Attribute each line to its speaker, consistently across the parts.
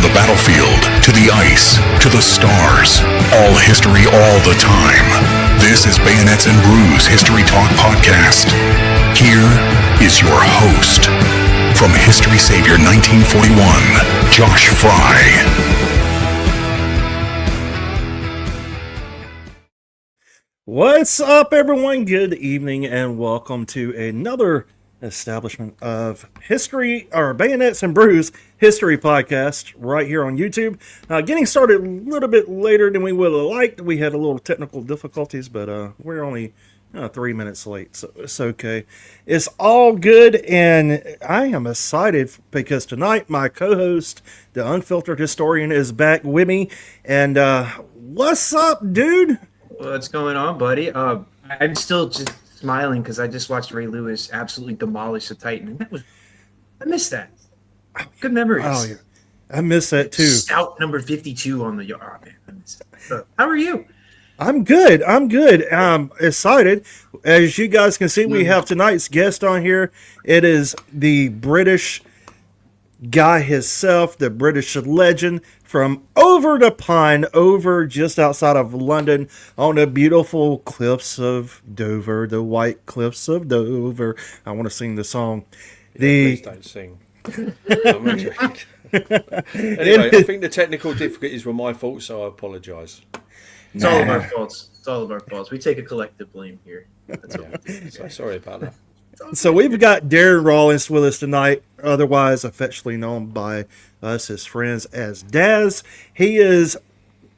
Speaker 1: the battlefield, to the ice, to the stars. All history all the time. This is Bayonets and Brews History Talk Podcast. Here is your host, from History Savior 1941, Josh Fry.
Speaker 2: What's up, everyone? Good evening, and welcome to another establishment of History, or Bayonets and Brews History Podcast, right here on YouTube. Getting started a little bit later than we would have liked. We had a little technical difficulties, but we're only 3 minutes late, so it's okay. It's all good, and I am excited because tonight my co-host, the Unfiltered Historian, is back with me. And what's up, dude?
Speaker 3: What's going on, buddy? I'm still just smiling because I just watched Ray Lewis absolutely demolish the Titan. I miss that. Good memories.
Speaker 2: Oh, yeah. I miss that too.
Speaker 3: Stout number 52 on the yard. Oh, man, I miss it. How are you?
Speaker 2: I'm good. I'm excited. As you guys can see, we have tonight's guest on here. It is the British guy himself, the British legend from over the pond, over just outside of London, on the beautiful cliffs of Dover, the white cliffs of Dover. I want to sing the song.
Speaker 4: Please don't sing. Anyway, I think the technical difficulties were my fault, so I apologise.
Speaker 3: It's all of our faults. It's all of our faults. We take a collective blame here. That's what we do.
Speaker 4: So sorry about that.
Speaker 2: So we've got Darren Rawlings with us tonight, otherwise affectionately known by us, his friends, as Daz. He is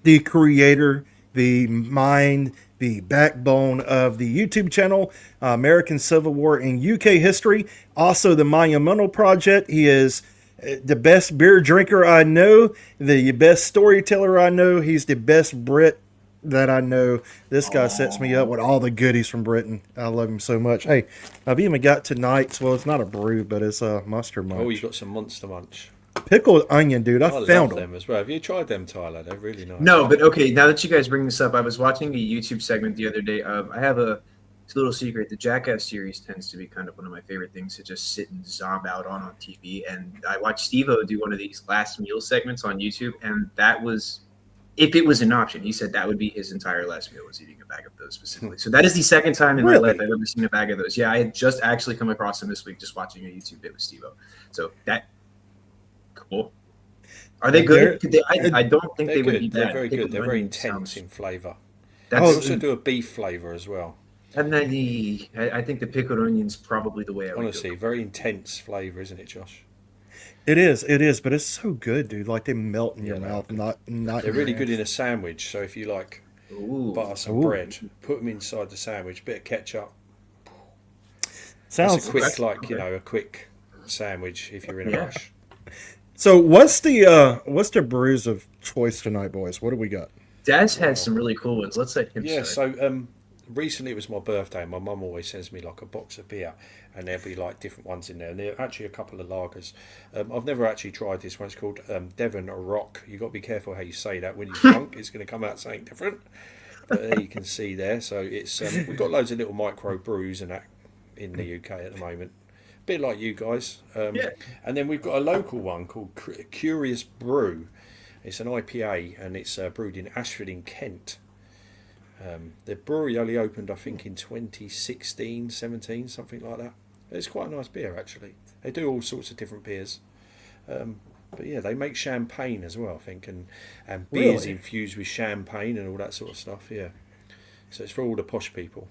Speaker 2: the creator, the mind, the backbone of the YouTube channel, American Civil War in UK History. Also the Monumental Project. He is the best beer drinker I know, the best storyteller I know. He's the best Brit that I know. This guy sets me up with all the goodies from Britain. I love him so much. Hey, I've even got tonight's, well, it's not a brew, but it's a mustard munch.
Speaker 4: Oh, you got some Monster Munch.
Speaker 2: Pickled onion, dude. I found
Speaker 4: them as well. Have you tried them, Tyler? They're really nice.
Speaker 3: No, but okay, now that you guys bring this up, I was watching a YouTube segment the other day. I have a little secret. The Jackass series tends to be kind of one of my favorite things to just sit and zob out on TV. And I watched Steve-O do one of these last meal segments on YouTube, and that was, if it was an option, he said that would be his entire last meal, was eating a bag of those specifically. So that is the second time in my life I've ever seen a bag of those. Yeah, I had just actually come across them this week just watching a YouTube bit with Steve-O. So that, cool. Are they good? I don't think they would be bad.
Speaker 4: They're very good. They're very intense in flavour. They
Speaker 3: That's
Speaker 4: also do a beef flavour as well.
Speaker 3: And then I think the pickled onion's probably the way I would go.
Speaker 4: Honestly, very intense flavour, isn't it, Josh?
Speaker 2: It is, but it's so good, dude. Like, they melt in your mouth. Not
Speaker 4: They're really good in a sandwich. So if you like butter some bread, put them inside the sandwich, bit of ketchup.
Speaker 2: Sounds
Speaker 4: quick, a quick sandwich if you're in a rush.
Speaker 2: So what's the brews of choice tonight, boys? What do we got?
Speaker 3: Dad's had some really cool ones. Let's let him start.
Speaker 4: So recently it was my birthday. My mum always sends me like a box of beer, and there'll be like different ones in there. And there are actually a couple of lagers. I've never actually tried this one. It's called Devon Rock. You've got to be careful how you say that. When you're drunk, it's going to come out something different. But there you can see there. So it's we've got loads of little micro brews and that in the UK at the moment. Bit like you guys. And then we've got a local one called Curious Brew. It's an IPA, and it's brewed in Ashford in Kent. The brewery only opened, I think, in 2016, 17, something like that. It's quite a nice beer, actually. They do all sorts of different beers. But yeah, they make champagne as well, I think, and beers infused with champagne and all that sort of stuff, yeah. So it's for all the posh people.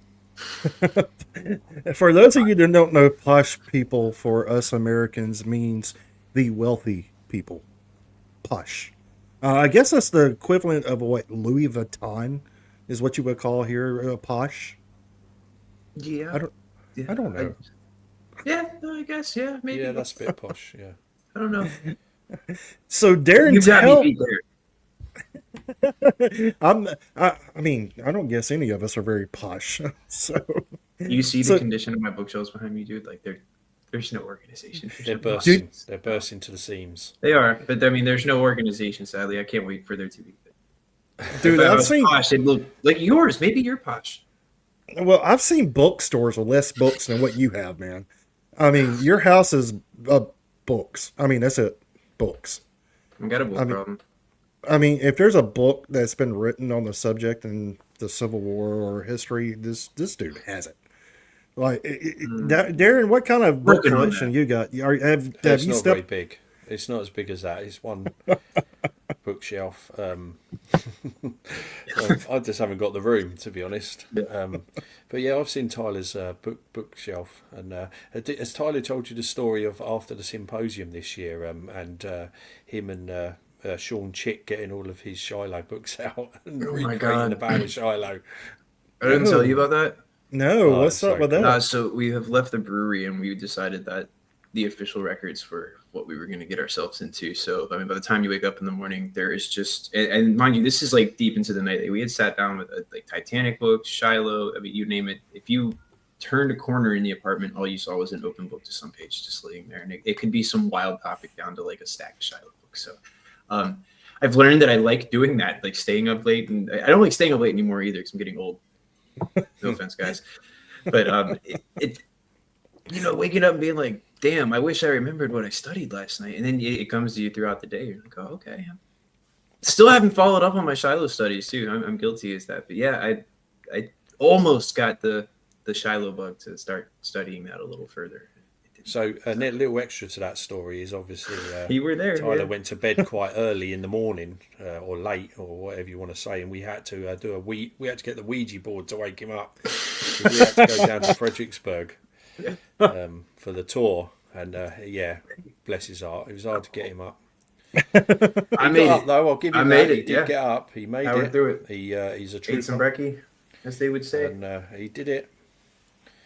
Speaker 2: For those of you that don't know, posh people for us Americans means the wealthy people. Posh. I guess that's the equivalent of what Louis Vuitton is what you would call here posh.
Speaker 3: Yeah.
Speaker 2: I don't know.
Speaker 3: I guess, maybe.
Speaker 4: Yeah, that's a bit posh, yeah.
Speaker 3: I don't know.
Speaker 2: So Darren,
Speaker 3: You got me beat there.
Speaker 2: I mean, I don't guess any of us are very posh. So
Speaker 3: you see the condition of my bookshelves behind me, dude. Like there's no organization.
Speaker 4: They're bursting to the seams.
Speaker 3: They are, but I mean, there's no organization. Sadly, I can't wait for there to be.
Speaker 2: Dude, I've seen
Speaker 3: posh. It look like yours. Maybe you're posh.
Speaker 2: Well, I've seen bookstores with less books than what you have, man. I mean, your house is books. I mean, that's it, books.
Speaker 3: I got a book problem.
Speaker 2: I mean, if there's a book that's been written on the subject in the Civil War or history, this dude has it. Like, Darren, what kind of book
Speaker 3: Working on
Speaker 2: collection
Speaker 3: that.
Speaker 2: you got? Have
Speaker 4: It's
Speaker 2: you
Speaker 4: not very
Speaker 2: stepped?
Speaker 4: big. It's not as big as that. It's one bookshelf. I just haven't got the room, to be honest. But yeah, I've seen Tyler's bookshelf, and has Tyler told you the story of after the symposium this year, and him and Sean Chick getting all of his Shiloh books out and
Speaker 3: Oh my
Speaker 4: recreating
Speaker 3: God.
Speaker 4: the Battle of Shiloh?
Speaker 3: I didn't tell you about that.
Speaker 2: No,
Speaker 4: Oh,
Speaker 2: what's
Speaker 4: it's
Speaker 2: up
Speaker 4: so
Speaker 2: with
Speaker 4: cool.
Speaker 2: that?
Speaker 3: So we have left the brewery and we decided that the official records for what we were going to get ourselves into. So, I mean, by the time you wake up in the morning, there is just, and mind you, this is like deep into the night. We had sat down with like Titanic books, Shiloh, I mean, you name it. If you turned a corner in the apartment, all you saw was an open book to some page just laying there. And it could be some wild topic down to like a stack of Shiloh books. So, I've learned that I like doing that, like staying up late. And I don't like staying up late anymore either because I'm getting old. No offense, guys. But waking up and being like, damn, I wish I remembered what I studied last night. And then it comes to you throughout the day. You're like, oh, okay. Still haven't followed up on my Shiloh studies too. I'm guilty as that. But yeah, I almost got the Shiloh bug to start studying that a little further.
Speaker 4: So a little extra to that story is obviously
Speaker 3: You were there.
Speaker 4: Tyler
Speaker 3: Yeah.
Speaker 4: went to bed quite early in the morning, or late, or whatever you want to say, and we had to we had to get the Ouija board to wake him up. We had to go down to Fredericksburg for the tour, and yeah, bless his heart, it was hard to get him up.
Speaker 3: I
Speaker 4: He
Speaker 3: made
Speaker 4: got up
Speaker 3: it.
Speaker 4: though. I'll give
Speaker 3: I
Speaker 4: him
Speaker 3: made
Speaker 4: that. He
Speaker 3: it,
Speaker 4: did
Speaker 3: yeah.
Speaker 4: get up. He made
Speaker 3: Powered
Speaker 4: it.
Speaker 3: through it.
Speaker 4: He's a
Speaker 3: Ate some
Speaker 4: trooper,
Speaker 3: brekkie, as they would say.
Speaker 4: and he did it.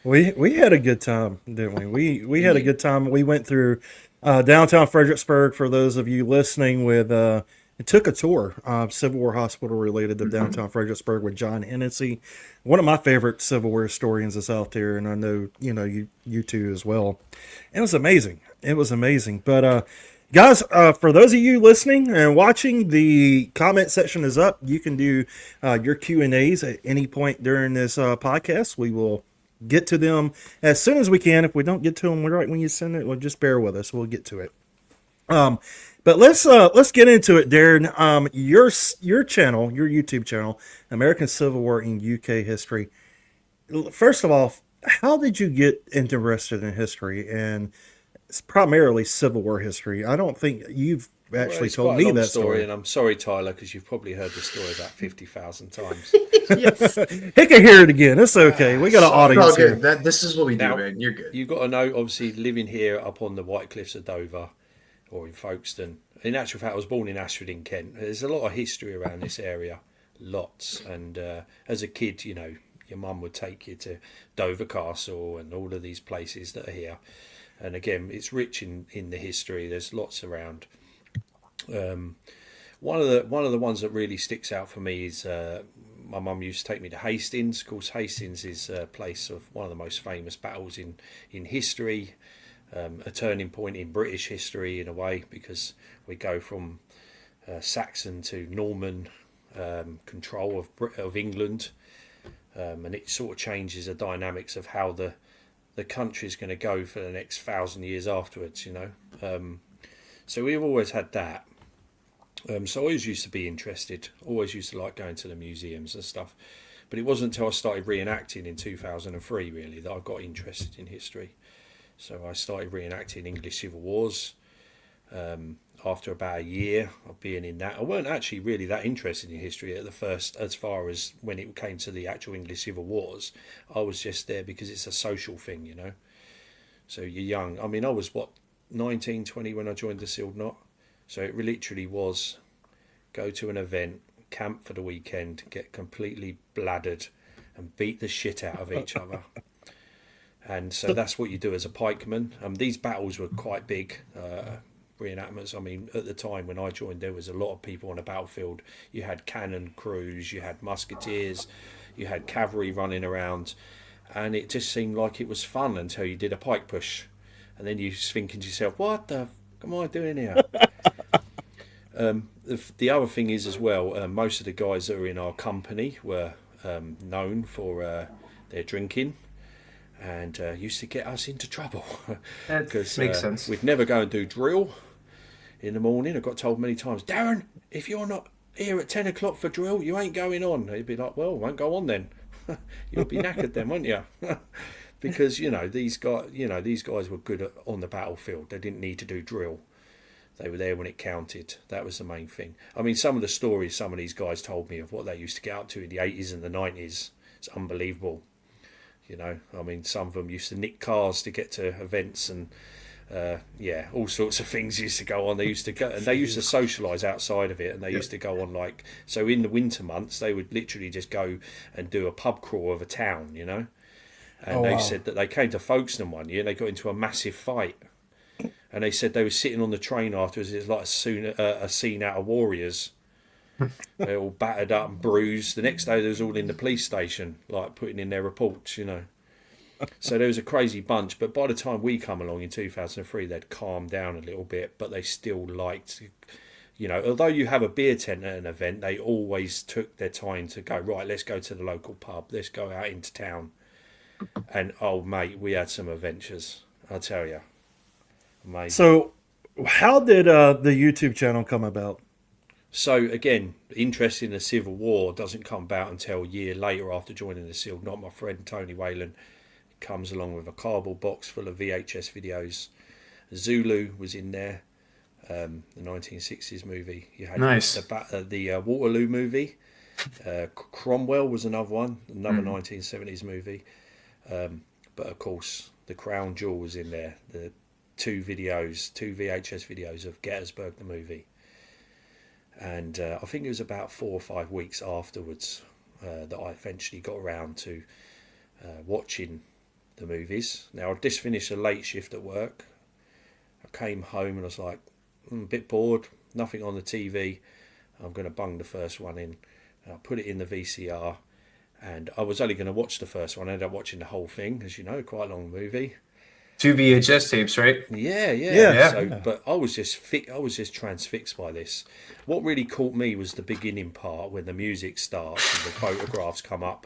Speaker 2: We had a good time, didn't we? We had a good time. We went through downtown Fredericksburg. For those of you listening, with it took a tour of Civil War Hospital related to downtown Fredericksburg with John Hennessy, one of my favorite Civil War historians is out there, and I know you two as well. It was amazing. It was amazing. But guys, for those of you listening and watching, the comment section is up. You can do your Q&As at any point during this podcast. We will get to them as soon as we can. If we don't get to them right when you send it, well, just bear with us. We'll get to it. But let's get into it, Darren. Your channel, your YouTube channel, American Civil War in UK history. First of all, how did you get interested in history, and it's primarily Civil War history? I don't think you've actually
Speaker 4: It's
Speaker 2: told
Speaker 4: quite a
Speaker 2: me
Speaker 4: long
Speaker 2: that
Speaker 4: story, and I'm sorry, Tyler, because you've probably heard the story about 50,000 times.
Speaker 2: He can hear it again. It's okay. We got an
Speaker 3: It's all
Speaker 2: audience here.
Speaker 3: good. This is what we do,
Speaker 4: Now,
Speaker 3: man. You're good.
Speaker 4: You've got to know, obviously, living here up on the White Cliffs of Dover or in Folkestone. In actual fact, I was born in Ashford in Kent. There's a lot of history around this area, lots. And as a kid, your mum would take you to Dover Castle and all of these places that are here. And again, it's rich in the history. There's lots around. One of the ones that really sticks out for me is my mum used to take me to Hastings. Of course, Hastings is a place of one of the most famous battles in history, a turning point in British history in a way, because we go from Saxon to Norman control of England, and it sort of changes the dynamics of how the country is going to go for the next 1,000 years afterwards. So we've always had that. So I always used to be interested, always used to like going to the museums and stuff. But it wasn't until I started reenacting in 2003, really, that I got interested in history. So I started reenacting English Civil Wars. After about a year of being in that, I weren't actually really that interested in history at the first, as far as when it came to the actual English Civil Wars. I was just there because it's a social thing, So you're young. I mean, I was, 19, 20 when I joined the Sealed Knot. So it literally was go to an event, camp for the weekend, get completely bladdered and beat the shit out of each other. And so that's what you do as a pikeman. These battles were quite big reenactments. I mean, at the time when I joined, there was a lot of people on a battlefield. You had cannon crews, you had musketeers, you had cavalry running around. And it just seemed like it was fun until you did a pike push. And then you're thinking to yourself, what the f*** am I doing here? The other thing is as well, most of the guys that were in our company were known for their drinking, and used to get us into trouble.
Speaker 3: That makes sense.
Speaker 4: We'd never go and do drill. in the morning. I got told many times, Darren, if you're not here at 10 o'clock for drill, you ain't going on. He'd be like, well, won't go on then. You'll be knackered then, won't you? Because these guys were good on the battlefield. They didn't need to do drill. They were there when it counted. That was the main thing. I mean, some of the stories some of these guys told me of what they used to get up to in the 80s and the 90s, it's unbelievable. I mean, some of them used to nick cars to get to events and all sorts of things used to go on. They used to go and they used to socialise outside of it, and they used to go on so in the winter months they would literally just go and do a pub crawl of a town, And they said that they came to Folkestone one year and they got into a massive fight. And they said they were sitting on the train afterwards. It was like a scene out of Warriors. They're all battered up and bruised. The next day, they was all in the police station, like putting in their reports, So there was a crazy bunch. But by the time we come along in 2003, they'd calmed down a little bit. But they still liked, although you have a beer tent at an event, they always took their time to go, right, let's go to the local pub. Let's go out into town. And, oh, mate, we had some adventures, I'll tell you. Amazing.
Speaker 2: So, how did the YouTube channel come about?
Speaker 4: So, again, interest in the Civil War doesn't come about until a year later after joining the SEAL. Not my friend Tony Whalen comes along with a cardboard box full of VHS videos. Zulu was in there, the 1960s movie. You had
Speaker 5: nice.
Speaker 4: the Waterloo movie. Cromwell was another one, another 1970s movie. But, of course, the crown jewel was in there. The two VHS videos of Gettysburg, the movie. And I think it was about 4 or 5 weeks afterwards that I eventually got around to watching the movies. Now, I'd just finished a late shift at work. I came home and I was like, a bit bored, nothing on the TV. I'm going to bung the first one in. And I put it in the VCR. And I was only going to watch the first one. I ended up watching the whole thing, as you know, quite a long movie.
Speaker 5: 2 VHS tapes, right?
Speaker 4: Yeah. So, but I was just transfixed by this. What really caught me was the beginning part when the music starts and the photographs come up.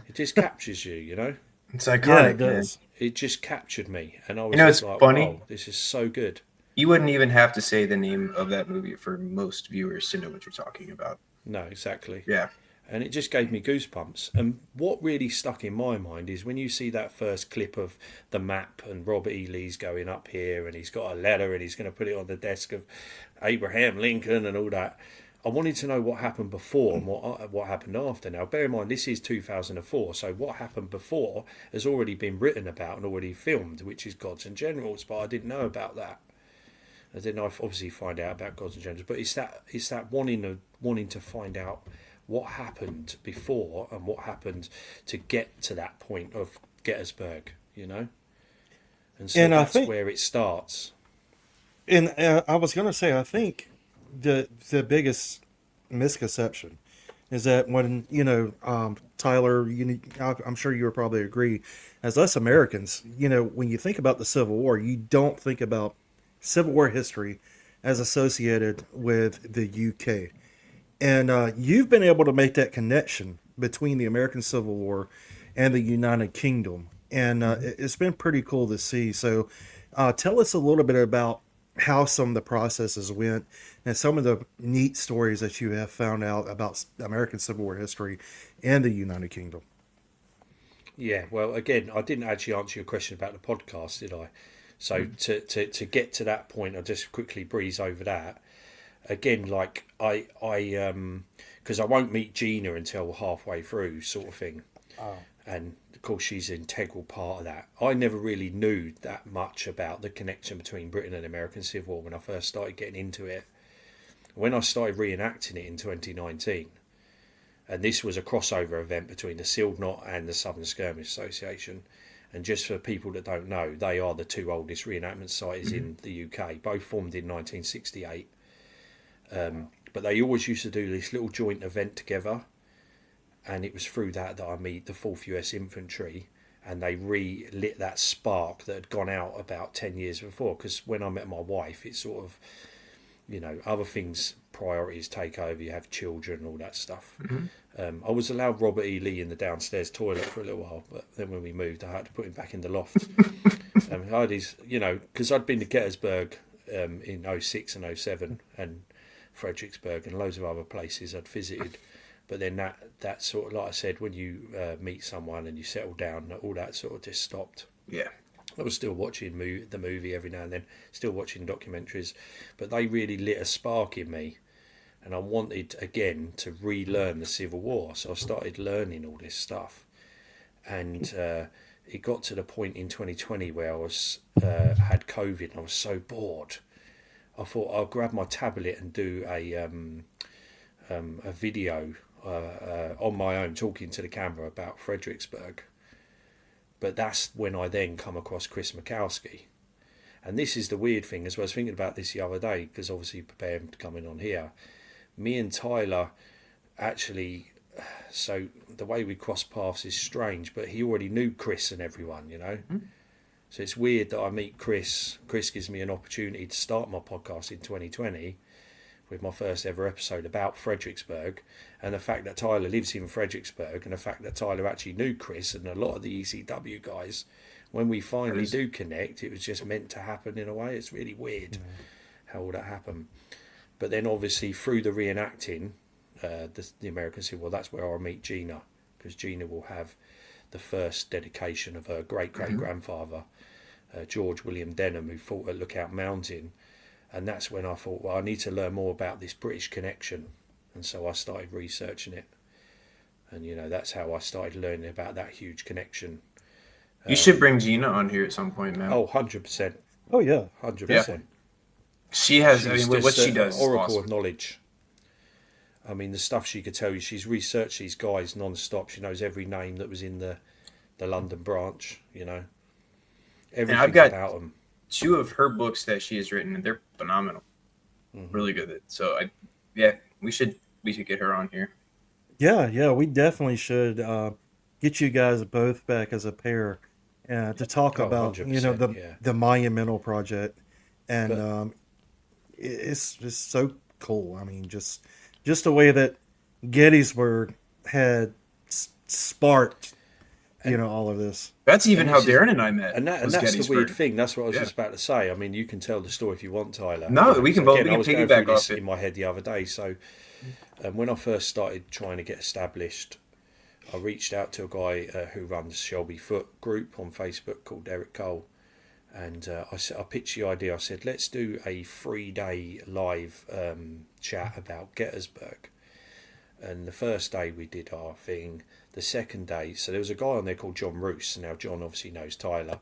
Speaker 4: It just captures you,
Speaker 5: It's iconic.
Speaker 2: Yeah, it does.
Speaker 4: It just captured me, and I was
Speaker 5: it's
Speaker 4: like,
Speaker 5: funny.
Speaker 4: "Wow, this is so good."
Speaker 5: You wouldn't even have to say the name of that movie for most viewers to know what you're talking about.
Speaker 4: No, exactly.
Speaker 5: Yeah.
Speaker 4: And it just gave me goosebumps. And what really stuck in my mind is when you see that first clip of the map and Robert E. Lee's going up here and he's got a letter and he's going to put it on the desk of Abraham Lincoln and all that. I wanted to know what happened before and what happened after. Now, bear in mind, this is 2004, so what happened before has already been written about and already filmed, which is Gods and Generals, but I didn't know about that. I didn't obviously find out about Gods and Generals, but it's that wanting to find out what happened before and what happened to get to that point of Gettysburg, And so that's where it starts.
Speaker 2: And I was going to say, I think the biggest misconception is that when, Tyler, I'm sure you would probably agree, as us Americans, when you think about the Civil War, you don't think about Civil War history as associated with the UK. And you've been able to make that connection between the American Civil War and the United Kingdom. And it's been pretty cool to see. So tell us a little bit about how some of the processes went and some of the neat stories that you have found out about American Civil War history and the United Kingdom.
Speaker 4: Yeah, well, again, I didn't actually answer your question about the podcast, did I? So to get to that point, I'll just quickly breeze over that. Again, because I won't meet Gina until halfway through, sort of thing. Oh. And of course, she's an integral part of that. I never really knew that much about the connection between Britain and the American Civil War when I first started getting into it. When I started reenacting it in 2019, and this was a crossover event between the Sealed Knot and the Southern Skirmish Association. And just for people that don't know, they are the two oldest reenactment societies in the UK, both formed in 1968. But they always used to do this little joint event together, and it was through that I meet the 4th US Infantry, and they relit that spark that had gone out about 10 years before. Because when I met my wife, it's sort of, other things, priorities take over. You have children, all that stuff. I was allowed Robert E. Lee in the downstairs toilet for a little while, but then when we moved, I had to put him back in the loft. I had his, because I'd been to Gettysburg in '06 and '07 and Fredericksburg and loads of other places I'd visited. But then that sort of, like I said, when you meet someone and you settle down, all that sort of just stopped.
Speaker 5: Yeah.
Speaker 4: I was still watching the movie every now and then, still watching documentaries, but they really lit a spark in me. And I wanted, again, to relearn the Civil War. So I started learning all this stuff. And it got to the point in 2020 where I was had COVID and I was so bored. I thought I'll grab my tablet and do a video on my own, talking to the camera about Fredericksburg. But that's when I then come across Chris Mikowski. And this is the weird thing, as I was thinking about this the other day, because obviously preparing to come in on here. Me and Tyler actually, so the way we cross paths is strange, but he already knew Chris and everyone, you know. Mm-hmm. So it's weird that I meet Chris. Chris gives me an opportunity to start my podcast in 2020 with my first ever episode about Fredericksburg, and the fact that Tyler lives in Fredericksburg, and the fact that Tyler actually knew Chris and a lot of the ECW guys. When we finally do connect, it was just meant to happen in a way. It's really weird how all that happened. But then obviously through the reenacting, the American Civil War, that's where I'll meet Gina, because Gina will have the first dedication of her great-great-grandfather, George William Denham, who fought at Lookout Mountain. And that's when I thought, well, I need to learn more about this British connection. And so I started researching it. And, you know, that's how I started learning about that huge connection.
Speaker 5: You should bring Gina on here at some point, man.
Speaker 4: Oh, 100%.
Speaker 2: Oh, yeah.
Speaker 4: 100%.
Speaker 5: Yeah. She has,
Speaker 4: She's
Speaker 5: what she does is
Speaker 4: oracle
Speaker 5: awesome.
Speaker 4: of knowledge. I mean, the stuff she could tell you, she's researched these guys non-stop. She knows every name that was in the London branch, you know. Everything
Speaker 5: I've got
Speaker 4: about them.
Speaker 5: 2 of her books that she has written, and they're phenomenal. Really good. So, we should get her on here.
Speaker 2: Yeah, we definitely should get you guys both back as a pair to talk about,
Speaker 4: 100%,
Speaker 2: the Monumental Project. And it's just so cool. I mean, just the way that Gettysburg had sparked, all of this.
Speaker 5: That's even how Darren and I met.
Speaker 4: And that's the weird thing. That's what I was just about to say. I mean, you can tell the story if you want, Tyler.
Speaker 5: No, we can both piggyback off it.
Speaker 4: In my head the other day. So when I first started trying to get established, I reached out to a guy who runs Shelby Foot group on Facebook called Derek Cole. And I pitched the idea. I said, let's do a 3-day live chat about Gettysburg. And the first day we did our thing. The second day, so there was a guy on there called John Roos. Now, John obviously knows Tyler.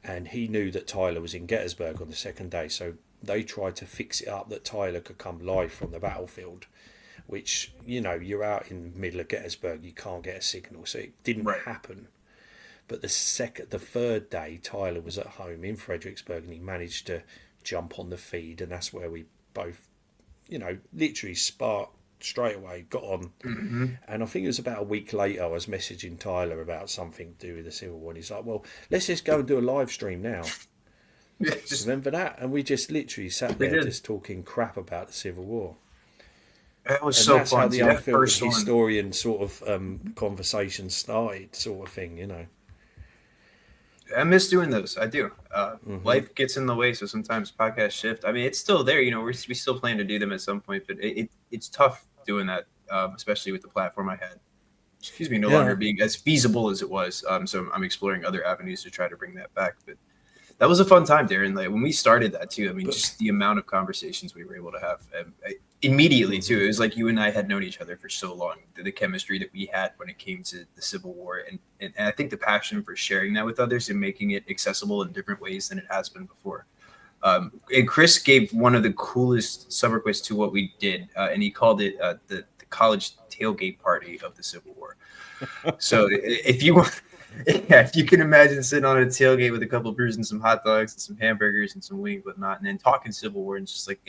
Speaker 4: And he knew that Tyler was in Gettysburg on the second day. So they tried to fix it up that Tyler could come live from the battlefield. Which, you're out in the middle of Gettysburg. You can't get a signal. So it didn't happen. But the third day, Tyler was at home in Fredericksburg and he managed to jump on the feed, and that's where we both, literally sparked straight away, got on. And I think it was about a week later I was messaging Tyler about something to do with the Civil War, and he's like, well, let's just go and do a live stream now. Remember that? And we just literally sat there just talking crap about the Civil War.
Speaker 5: That was so
Speaker 4: that's
Speaker 5: fun.
Speaker 4: How the unfiltered historian sort of conversation started, sort of thing,
Speaker 5: I miss doing those. I do. Life gets in the way, so sometimes podcasts shift. I mean, it's still there. We still plan to do them at some point, but it's tough doing that, especially with the platform I had. No longer being as feasible as it was. So I'm exploring other avenues to try to bring that back. But that was a fun time, Darren. Like when we started that too. I mean, just the amount of conversations we were able to have immediately too. It was like you and I had known each other for so long. The chemistry that we had when it came to the Civil War, and I think the passion for sharing that with others and making it accessible in different ways than it has been before. And Chris gave one of the coolest summer quiz to what we did, and he called it the college tailgate party of the Civil War. So if you want. Yeah, if you can imagine sitting on a tailgate with a couple of brews and some hot dogs and some hamburgers and some wings, whatnot, and then talking Civil War, and just like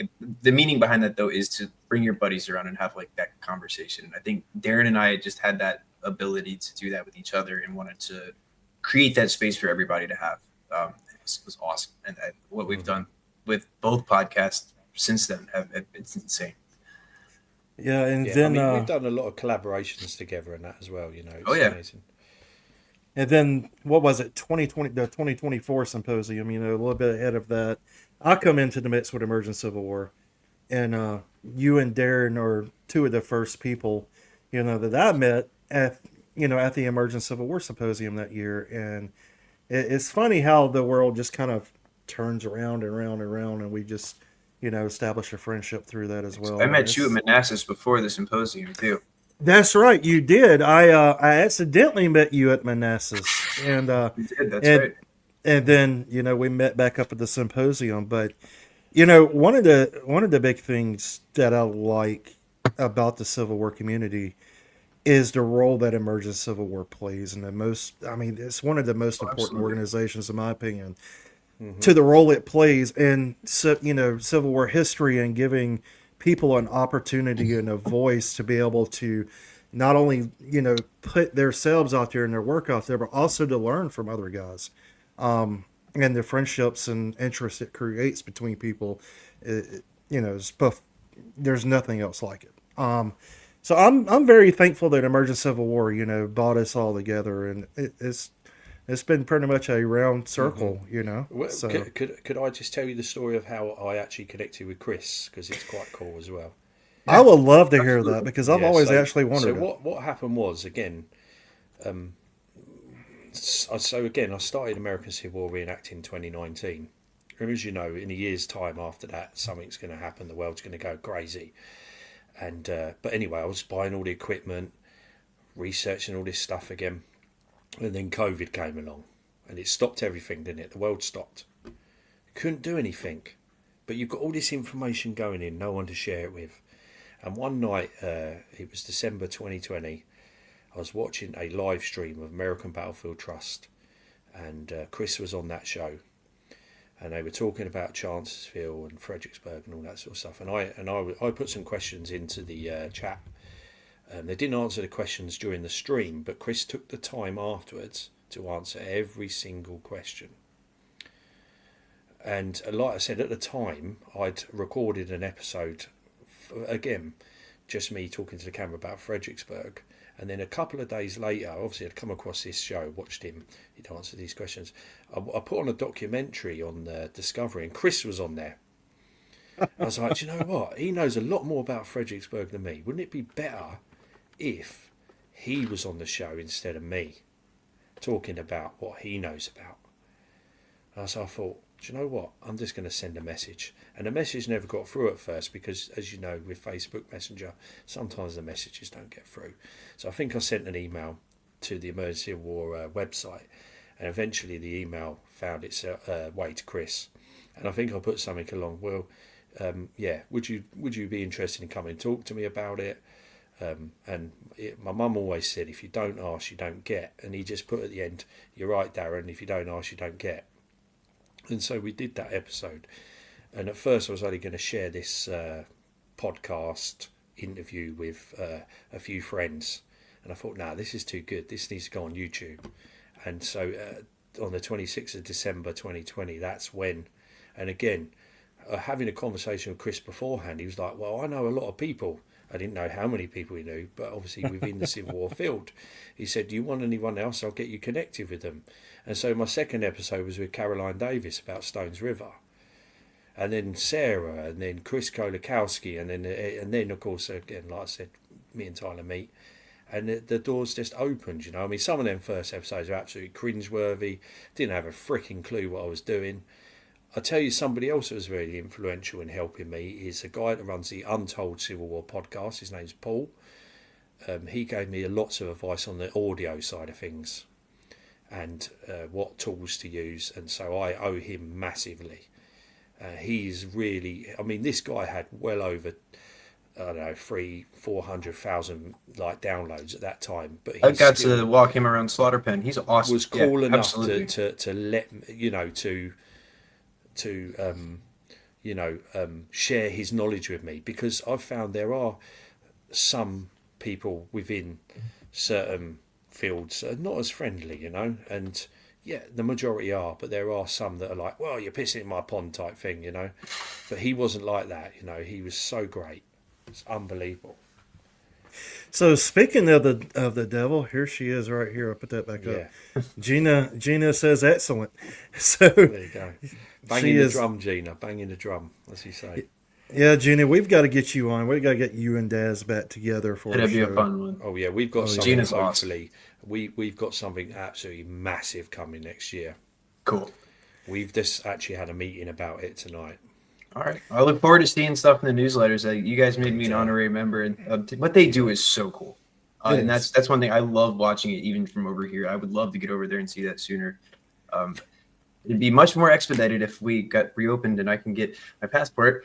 Speaker 5: the meaning behind that though is to bring your buddies around and have like that conversation. And I think Darren and I just had that ability to do that with each other and wanted to create that space for everybody to have. It was awesome, and what we've done with both podcasts since then, it's insane.
Speaker 2: Yeah, then
Speaker 4: we've done a lot of collaborations together and that as well. It's amazing.
Speaker 2: And then what was it, 2020, the 2024 symposium, a little bit ahead of that. I come into the mix with Emerging Civil War. And you and Darren are two of the first people, that I met at the Emerging Civil War Symposium that year. And it's funny how the world just kind of turns around and around and around, and we just, establish a friendship through that as well.
Speaker 5: I met you at Manassas before the symposium too.
Speaker 2: That's right, you did. I accidentally met you at Manassas, and
Speaker 5: You did. That's right.
Speaker 2: And then we met back up at the symposium. But one of the big things that I like about the Civil War community is the role that Emergent Civil War plays, and it's one of the most important organizations, in my opinion, to the role it plays in Civil War history, and giving people an opportunity and a voice to be able to not only put themselves out there and their work out there, but also to learn from other guys, and the friendships and interests it creates between people. There's nothing else like it. So I'm very thankful that Emergent Civil War brought us all together, and it's been pretty much a round circle.
Speaker 4: Well,
Speaker 2: So
Speaker 4: could I just tell you the story of how I actually connected with Chris, because it's quite cool as well.
Speaker 2: I would love to hear that, because I've always actually wondered.
Speaker 4: So what happened was, again, I started American Civil War reenacting in 2019. And as you know, in a year's time after that, something's going to happen. The world's going to go crazy. And but anyway, I was buying all the equipment, researching all this stuff again, and then COVID came along, and it stopped everything, didn't it? The world stopped. Couldn't do anything, but you've got all this information going in, no one to share it with. And one night, it was December 2020, I was watching a live stream of American Battlefield Trust, and Chris was on that show, and they were talking about Chancellorsville and Fredericksburg and all that sort of stuff. And I put some questions into the chat. They didn't answer the questions during the stream, but Chris took the time afterwards to answer every single question. And like I said, at the time, I'd recorded an episode, again, just me talking to the camera about Fredericksburg. And then a couple of days later, obviously I'd come across this show, watched him, he'd answer these questions. I put on a documentary on Discovery, and Chris was on there. I was like, do you know what? He knows a lot more about Fredericksburg than me. Wouldn't it be better if he was on the show instead of me, talking about what he knows about? And so I thought, do you know what? I'm just going to send a message. And the message never got through at first, because, as you know, with Facebook Messenger, sometimes the messages don't get through. So I think I sent an email to the Emergency War website, and eventually the email found its way to Chris. And I think I put something along, well, would you be interested in coming and talk to me about it? My mum always said, if you don't ask, you don't get. And he just put at the end, you're right, Darren, if you don't ask, you don't get. And so we did that episode. And at first I was only going to share this podcast interview with a few friends. And I thought, this is too good. This needs to go on YouTube. And so on the 26th of December 2020, that's when, and again, having a conversation with Chris beforehand, he was like, well, I know a lot of people. I didn't know how many people he knew, but obviously within the Civil War field. He said, do you want anyone else? I'll get you connected with them. And so my second episode was with Caroline Davis about Stones River. And then Sarah, and then Chris Kolakowski, and then of course, again, like I said, me and Tyler meet. And the doors just opened, I mean, some of them first episodes are absolutely cringeworthy. Didn't have a freaking clue what I was doing. I tell you, somebody else that was really influential in helping me is a guy that runs the Untold Civil War podcast. His name's Paul. He gave me lots of advice on the audio side of things and what tools to use, and so I owe him massively. He's really, I mean, this guy had well over, I don't know, 300,000-400,000 like downloads at that time. But
Speaker 5: I got to walk him around Slaughter Pen. He's awesome.
Speaker 4: Was cool enough to let share his knowledge with me, because I've found there are some people within certain fields that are not as friendly, and yeah, the majority are, but there are some that are like, well, you're pissing in my pond type thing, But he wasn't like that, he was so great. It's unbelievable.
Speaker 2: So speaking of the devil, here she is right here. I'll put that back
Speaker 4: Yeah.
Speaker 2: up. Gina says excellent. So
Speaker 4: There you go. Banging
Speaker 2: she
Speaker 4: the
Speaker 2: is.
Speaker 4: drum, Gina. Banging the drum, as you say.
Speaker 2: Yeah, Gina, we've got to get you on. We've got to get you and Daz back together for
Speaker 5: That'd
Speaker 2: a
Speaker 5: be a
Speaker 2: show.
Speaker 5: fun one.
Speaker 4: Oh yeah, we've got
Speaker 2: Oh, yeah.
Speaker 4: something.
Speaker 5: Gina's awesome.
Speaker 4: Hopefully, we've got something absolutely massive coming next year.
Speaker 5: Cool.
Speaker 4: We've just actually had a meeting about it tonight.
Speaker 5: All right. I look forward to seeing stuff in the newsletters. You guys made me an honorary member, and what they do is so cool.
Speaker 2: It
Speaker 5: And
Speaker 2: is.
Speaker 5: that's one thing I love watching it, even from over here. I would love to get over there and see that sooner. It'd be much more expedited if we got reopened and I can get my passport.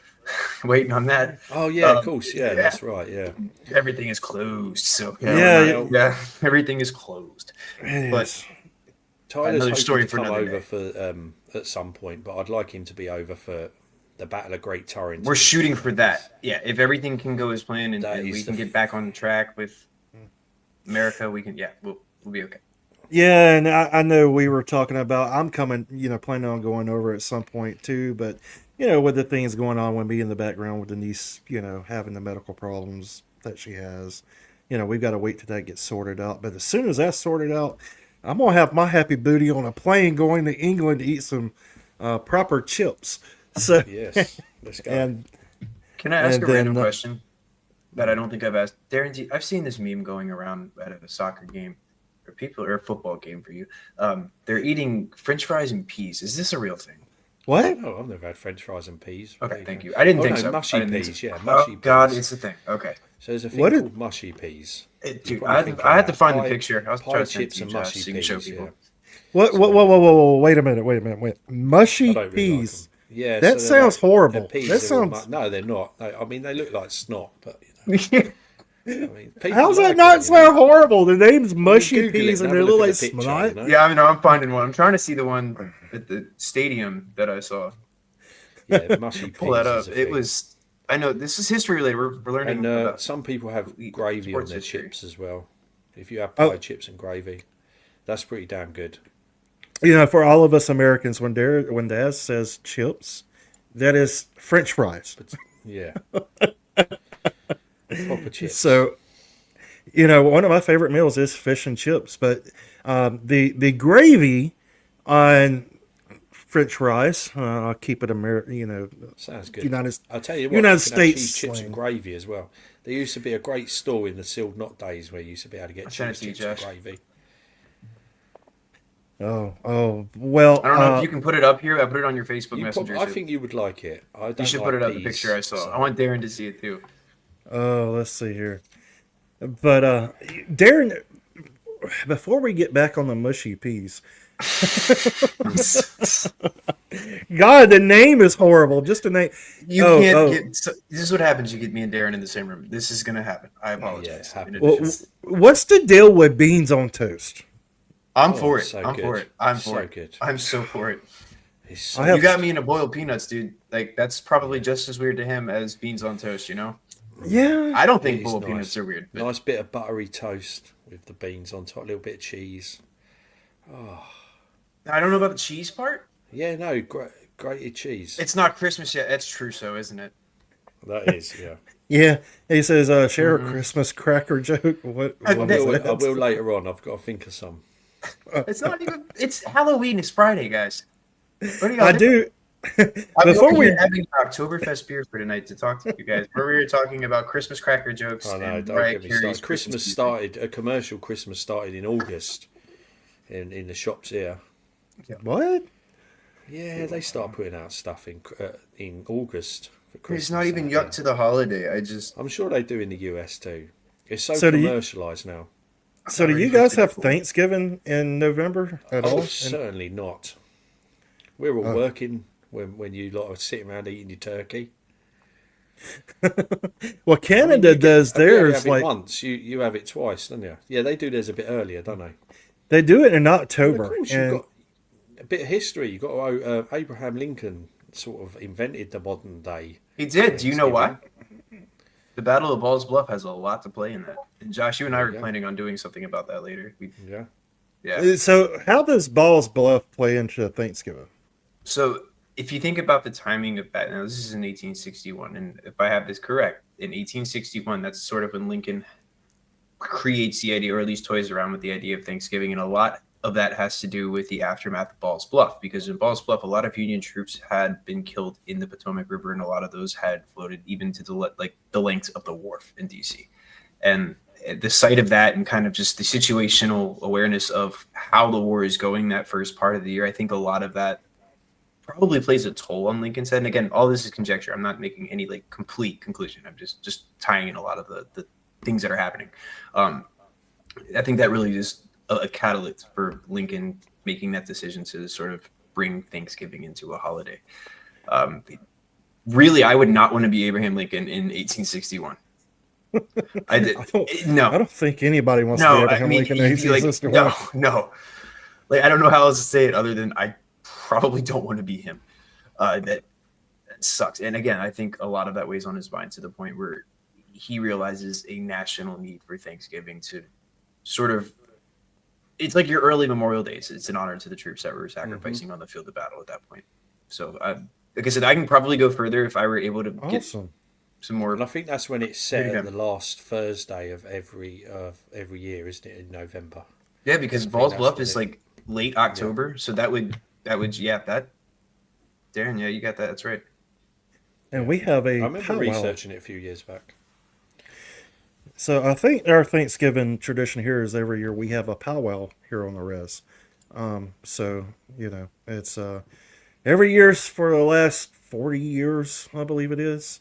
Speaker 5: Waiting on that.
Speaker 4: Oh yeah, of course. Yeah, that's right. Yeah.
Speaker 5: Everything is closed. So
Speaker 2: Yeah,
Speaker 5: everything is closed.
Speaker 2: It
Speaker 5: But
Speaker 2: is.
Speaker 4: Tyler's
Speaker 5: Another
Speaker 4: hoping
Speaker 5: story
Speaker 4: to
Speaker 5: for
Speaker 4: come
Speaker 5: another
Speaker 4: over
Speaker 5: day.
Speaker 4: for at some point, but I'd like him to be over for the Battle of Great Torrington.
Speaker 5: We're shooting for that. Yeah, if everything can go as planned and,
Speaker 4: That
Speaker 5: and
Speaker 4: is
Speaker 5: we
Speaker 4: the
Speaker 5: can get back on track with America, we can. Yeah, we'll be okay.
Speaker 2: Yeah, and I know we were talking about I'm coming, planning on going over at some point too, but with the things going on with me in the background with Denise, having the medical problems that she has, we've got to wait till that gets sorted out. But as soon as that's sorted out, I'm gonna have my happy booty on a plane going to England to eat some proper chips. So
Speaker 4: Yes, let's go.
Speaker 2: and
Speaker 5: Can I ask
Speaker 2: And
Speaker 5: a random
Speaker 2: then,
Speaker 5: question that I don't think I've asked? Darren, I've seen this meme going around at a soccer game or a football game for you. They're eating French fries and peas. Is this a real thing?
Speaker 2: what?
Speaker 4: Oh, I've never had French fries and peas.
Speaker 5: Okay,
Speaker 4: There you
Speaker 5: thank
Speaker 4: go.
Speaker 5: you. I didn't
Speaker 4: Oh,
Speaker 5: think
Speaker 4: no,
Speaker 5: so.
Speaker 4: mushy
Speaker 5: I didn't think
Speaker 4: peas,
Speaker 5: so.
Speaker 4: yeah, mushy
Speaker 5: Oh, God,
Speaker 4: peas.
Speaker 5: it's a thing. Okay.
Speaker 4: So there's a thing
Speaker 2: What
Speaker 4: called mushy peas.
Speaker 5: Dude,
Speaker 4: probably
Speaker 5: I
Speaker 4: thinking
Speaker 5: had to
Speaker 4: that.
Speaker 5: find the
Speaker 4: Pie-
Speaker 5: picture. I was
Speaker 4: pie
Speaker 5: trying to send it
Speaker 4: chips
Speaker 5: to you,
Speaker 4: and
Speaker 5: Josh,
Speaker 4: mushy
Speaker 5: so you can show
Speaker 4: peas,
Speaker 5: people.
Speaker 4: yeah.
Speaker 2: What? Whoa! Wait a minute!
Speaker 4: I
Speaker 2: Mushy
Speaker 4: don't really
Speaker 2: peas.
Speaker 4: like them. Yeah,
Speaker 2: That
Speaker 4: so they're
Speaker 2: sounds horrible.
Speaker 4: they're peas,
Speaker 2: That
Speaker 4: they're all
Speaker 2: sounds.
Speaker 4: no, they're not. I mean, they look like snot, but I mean, people
Speaker 2: How's
Speaker 4: like
Speaker 2: that not
Speaker 4: it,
Speaker 2: sound horrible? The name's mushy
Speaker 4: Google it
Speaker 2: peas
Speaker 4: and
Speaker 2: and
Speaker 4: have
Speaker 2: they
Speaker 4: a look
Speaker 2: look
Speaker 4: at
Speaker 2: like
Speaker 4: the picture,
Speaker 2: snot.
Speaker 4: you know?
Speaker 5: Yeah, I know. I'm finding one. I'm trying to see the one at the stadium that I saw.
Speaker 4: Yeah, mushy peas.
Speaker 5: Pull that
Speaker 4: is
Speaker 5: up.
Speaker 4: a
Speaker 5: It
Speaker 4: thing.
Speaker 5: was. I know this is history related. We're learning
Speaker 4: And
Speaker 5: about.
Speaker 4: some people have
Speaker 5: eat
Speaker 4: gravy on
Speaker 5: sports
Speaker 4: their
Speaker 5: history.
Speaker 4: chips as well. If you have
Speaker 2: Oh.
Speaker 4: pie chips and gravy, that's pretty damn good.
Speaker 2: For all of us Americans, when Daz says chips, that is French fries.
Speaker 4: Yeah. Proper chips.
Speaker 2: So, one of my favorite meals is fish and chips, but the gravy on French fries, I'll keep it
Speaker 4: Sounds good.
Speaker 2: United
Speaker 4: I'll tell you what,
Speaker 2: United
Speaker 4: you can have
Speaker 2: States
Speaker 4: cheese, chips,
Speaker 2: slang.
Speaker 4: and gravy as well. There used to be a great store in the Sealed Knot days where you used to be able to get
Speaker 5: I'll send it
Speaker 4: cheese,
Speaker 5: to you,
Speaker 4: chips, and
Speaker 5: Josh.
Speaker 4: gravy.
Speaker 2: Oh, well.
Speaker 5: I don't know if you can put it up here. I put it on your Facebook Messenger.
Speaker 4: I
Speaker 5: too.
Speaker 4: think you would like it. I don't
Speaker 5: You should
Speaker 4: like
Speaker 5: put it up. The
Speaker 4: peas,
Speaker 5: picture I saw.
Speaker 4: so-
Speaker 5: I want Darren to see it too.
Speaker 2: Let's see here. But Darren, before we get back on the mushy peas, God, the name is horrible. Just the name.
Speaker 5: You
Speaker 2: Oh,
Speaker 5: can't
Speaker 2: oh.
Speaker 5: get. So, this is what happens. You get me and Darren in the same room. This is gonna happen. I apologize.
Speaker 4: it happened.
Speaker 5: In
Speaker 2: Well,
Speaker 5: addition.
Speaker 2: what's the deal with beans on toast?
Speaker 5: I'm for it.
Speaker 4: so
Speaker 5: I'm
Speaker 4: good.
Speaker 5: for it. I'm
Speaker 4: So
Speaker 5: for it.
Speaker 4: good.
Speaker 5: I'm so for it.
Speaker 4: It's so
Speaker 2: I have-
Speaker 5: You got me into boiled peanuts, dude. Like that's probably just as weird to him as beans on toast.
Speaker 2: Yeah.
Speaker 5: I don't think
Speaker 4: It is
Speaker 5: boiled
Speaker 4: nice.
Speaker 5: peanuts are weird. But
Speaker 4: nice bit of buttery toast with the beans on top, a little bit of cheese.
Speaker 5: I don't know about the cheese part.
Speaker 4: Yeah, no, grated cheese.
Speaker 5: It's not Christmas yet. That's Trousseau, isn't it?
Speaker 4: That is, yeah.
Speaker 2: Yeah. He says, share a Christmas cracker joke. What
Speaker 5: I
Speaker 2: is
Speaker 5: will-
Speaker 2: that?
Speaker 4: I will later on. I've got to think of some.
Speaker 5: It's not even. It's Halloween. It's Friday, guys. What are y'all
Speaker 2: I
Speaker 5: doing?
Speaker 2: do.
Speaker 5: I'm
Speaker 2: Before
Speaker 5: over
Speaker 2: we-
Speaker 5: here having an Oktoberfest beer for tonight to talk to you guys. Where we were talking about Christmas cracker jokes.
Speaker 4: I know,
Speaker 5: and
Speaker 4: don't
Speaker 5: Mariah
Speaker 4: get me
Speaker 5: Carey's
Speaker 4: started. Christmas
Speaker 5: music.
Speaker 4: started, a commercial Christmas started in August in the shops here.
Speaker 2: What?
Speaker 4: Yeah, they start putting out stuff in August for Christmas.
Speaker 5: It's not even
Speaker 4: out
Speaker 5: yuck
Speaker 4: there.
Speaker 5: to the holiday.
Speaker 4: I'm sure they do in the US too. It's so,
Speaker 2: So do you-
Speaker 4: commercialised now.
Speaker 2: So do you guys have Thanksgiving in November at all?
Speaker 4: Oh, certainly not. We're all working when you lot are sitting around eating your turkey.
Speaker 2: Well, Canada
Speaker 4: You get-
Speaker 2: does
Speaker 4: we only
Speaker 2: theirs
Speaker 4: have it
Speaker 2: like
Speaker 4: once. You have it twice, don't you? Yeah, they do theirs a bit earlier, don't they?
Speaker 2: they do it in
Speaker 4: Well,
Speaker 2: October.
Speaker 4: of course,
Speaker 2: and
Speaker 4: you've got a bit of history. You've got Abraham Lincoln sort of invented the modern day.
Speaker 5: He did. Do you know why? The Battle of Balls Bluff has a lot to play in that. And Josh, you and I were
Speaker 4: Yeah.
Speaker 5: planning on doing something about that later.
Speaker 4: Yeah.
Speaker 5: Yeah.
Speaker 2: So how does Balls Bluff play into Thanksgiving?
Speaker 5: So if you think about the timing of that, now this is in 1861, and if I have this correct, in 1861, that's sort of when Lincoln creates the idea, or at least toys around with the idea of Thanksgiving. And a lot of that has to do with the aftermath of Ball's Bluff, because in Ball's Bluff, a lot of Union troops had been killed in the Potomac River, and a lot of those had floated even to the length of the wharf in DC. And the sight of that, and kind of just the situational awareness of how the war is going that first part of the year, I think a lot of that probably plays a toll on Lincoln's head. And again, all this is conjecture. I'm not making any like complete conclusion. I'm just tying in a lot of the things that are happening. I think that really is a catalyst for Lincoln making that decision to sort of bring Thanksgiving into a holiday. Really, I would not want to be Abraham Lincoln in 1861. I don't
Speaker 2: think anybody wants to be Abraham Lincoln in 1861.
Speaker 5: No. Like, I don't know how else to say it other than I probably don't want to be him. That sucks. And again, I think a lot of that weighs on his mind to the point where he realizes a national need for Thanksgiving to sort of, it's like your early Memorial Days. It's an honor to the troops that were sacrificing on the field of battle at that point. So, like I said, I can probably go further if I were able to get some more.
Speaker 4: And I think that's when it's set at the last Thursday of every year, isn't it? In November.
Speaker 5: Yeah, because Ball's Bluff is like late October, so that would Darren, yeah, you got that. That's right.
Speaker 2: And we have
Speaker 4: I remember researching it a few years back.
Speaker 2: So I think our Thanksgiving tradition here is every year we have a powwow here on the res. So, it's every year for the last 40 years, I believe it is.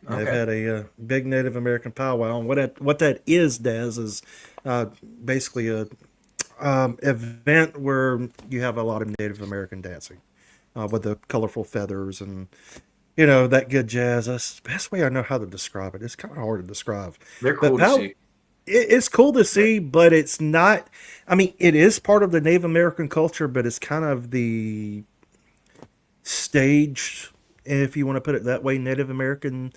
Speaker 2: Okay. They've had a big Native American powwow. And what that is, Daz, is basically a event where you have a lot of Native American dancing with the colorful feathers and that good jazz. That's the best way I know how to describe it. It's kind of hard to describe.
Speaker 5: They're cool to see.
Speaker 2: It's cool to see, but it's not. I mean, it is part of the Native American culture, but it's kind of the staged, if you want to put it that way, Native American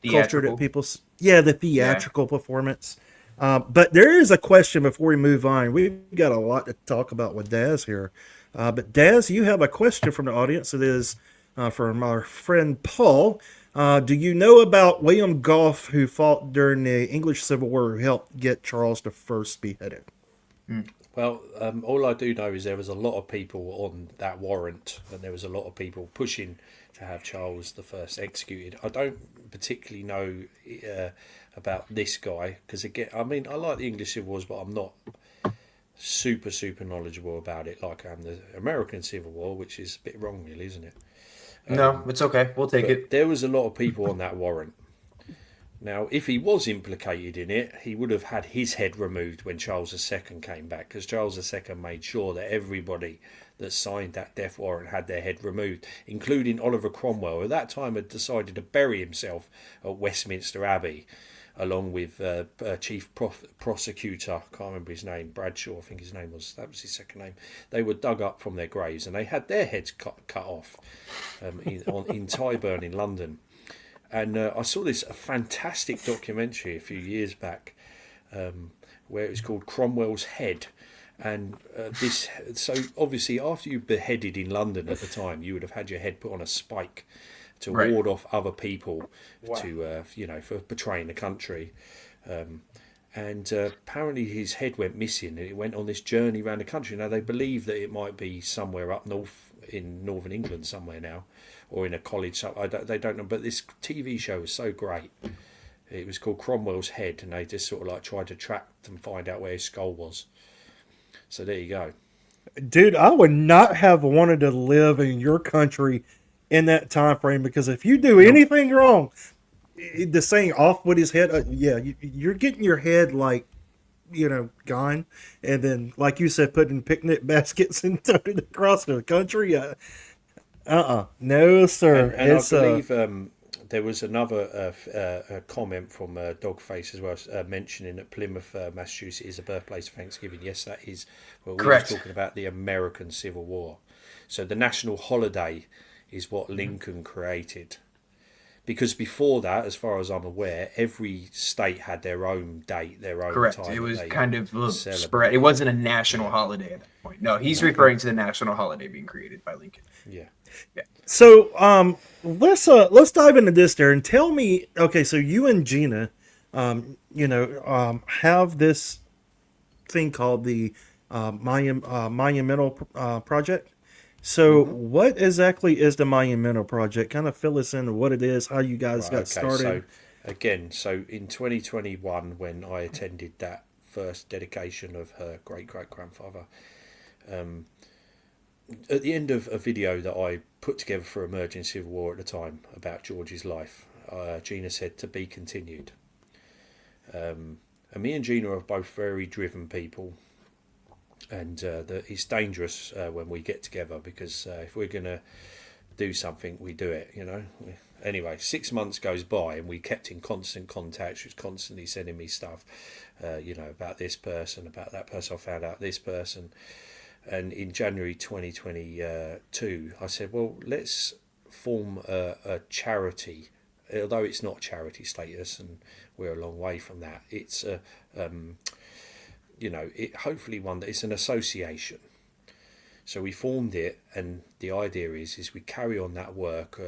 Speaker 2: culture that people. Yeah, the theatrical performance. But there is a question before we move on. We've got a lot to talk about with Daz here. But Daz, you have a question from the audience. It is from our friend Paul. Do you know about William Gough, who fought during the English Civil War, who helped get Charles I beheaded?
Speaker 4: Well, all I do know is there was a lot of people on that warrant, and there was a lot of people pushing to have Charles I executed. I don't particularly know about this guy, because again, I mean, I like the English Civil Wars, but I'm not super knowledgeable about it like I am the American Civil War, which is a bit wrong, really, isn't it?
Speaker 5: No, it's okay. We'll take it.
Speaker 4: There was a lot of people on that warrant. Now, if he was implicated in it, he would have had his head removed when Charles II came back, because Charles II made sure that everybody that signed that death warrant had their head removed, including Oliver Cromwell, who at that time had decided to bury himself at Westminster Abbey, along with Chief Prosecutor, I can't remember his name, Bradshaw, I think his name was, that was his second name. They were dug up from their graves and they had their heads cut off in Tyburn in London. And I saw this fantastic documentary a few years back where it was called Cromwell's Head. And so obviously after you beheaded in London at the time, you would have had your head put on a spike to ward off other people to, for betraying the country. And apparently his head went missing and it went on this journey around the country. Now they believe that it might be somewhere up north in northern England somewhere now, or in a college. They don't know, but this TV show was so great. It was called Cromwell's Head, and they just sort of like tried to track and find out where his skull was. So there you go.
Speaker 2: Dude, I would not have wanted to live in your country in that time frame, because if you do anything wrong, the saying off with his head, you're getting your head gone, and then like you said, putting picnic baskets and toting across the country. No sir.
Speaker 4: And I believe there was another comment from Dogface as well, mentioning that Plymouth, Massachusetts is a birthplace of Thanksgiving. Yes, that is. Well, we were talking about the American Civil War. So the national holiday is what Lincoln created. Because before that, as far as I'm aware, every state had their own date, their own time.
Speaker 5: It was kind of spread. It wasn't a national holiday at that point. No, he's referring to the national holiday being created by Lincoln.
Speaker 4: Yeah.
Speaker 2: So let's dive into this there and tell me. Okay, so you and Gina, have this thing called the Monumental Project. So, what exactly is the Monumental Project? Kind of fill us in what it is, how you guys
Speaker 4: Right,
Speaker 2: got
Speaker 4: okay.
Speaker 2: started.
Speaker 4: So in 2021, when I attended that first dedication of her great great grandfather, at the end of a video that I put together for Emerging Civil War at the time about George's life, Gina said to be continued. And me and Gina are both very driven people, and it's dangerous when we get together, because if we're going to do something, we do it, you know. Anyway, 6 months goes by and we kept in constant contact. She was constantly sending me stuff, about this person, about that person. I found out this person. And in January 2022, I said, well, let's form a charity, although it's not charity status and we're a long way from that. It's hopefully one that it's an association. So we formed it, and the idea is we carry on that work,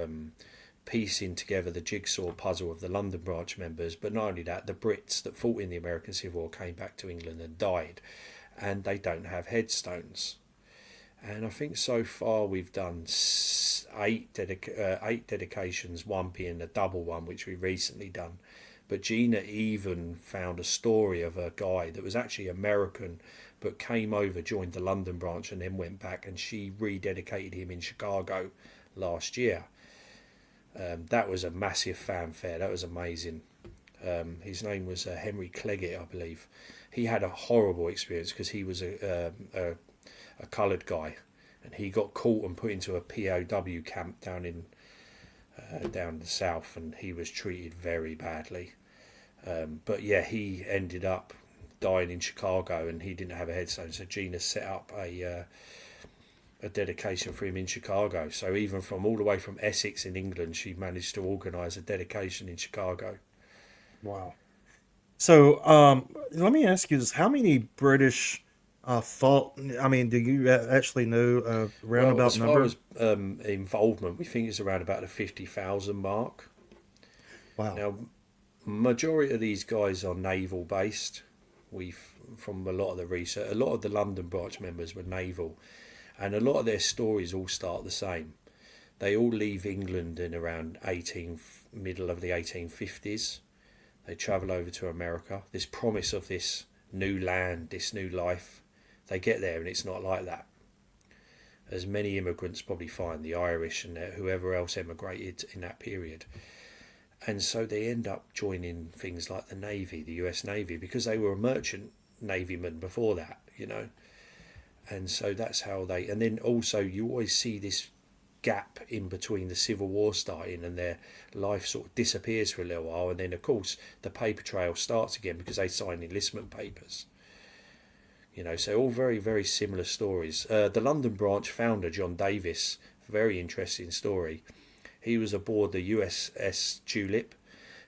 Speaker 4: piecing together the jigsaw puzzle of the London branch members, but not only that, the Brits that fought in the American Civil War came back to England and died, and they don't have headstones. And I think so far we've done eight dedications, one being a double one, which we recently done. But Gina even found a story of a guy that was actually American, but came over, joined the London branch, and then went back, and she rededicated him in Chicago last year. That was a massive fanfare. That was amazing. His name was Henry Cleggett, I believe. He had a horrible experience because he was a coloured guy, and he got caught and put into a POW camp down in the south, and he was treated very badly. But yeah, he ended up dying in Chicago, and he didn't have a headstone. So Gina set up a dedication for him in Chicago. So even from all the way from Essex in England, she managed to organise a dedication in Chicago.
Speaker 2: Wow. So, let me ask you this: how many British fought? I mean, do you actually know a roundabout number?
Speaker 4: As far as involvement, we think it's around about the 50,000 mark.
Speaker 2: Wow.
Speaker 4: Now, majority of these guys are naval based. From a lot of the research, a lot of the London branch members were naval, and a lot of their stories all start the same. They all leave England in around middle of the 1850s. They travel over to America. This promise of this new land, this new life. They get there and it's not like that. As many immigrants probably find, the Irish and whoever else emigrated in that period. And so they end up joining things like the Navy, the US Navy, because they were a merchant navyman before that, you know. And so that's how they... And then also you always see this gap in between the Civil War starting and their life sort of disappears for a little while, and then of course the paper trail starts again because they sign enlistment papers. You know, so all very, very similar stories. The London branch founder, John Davis, very interesting story. He was aboard the USS Tulip.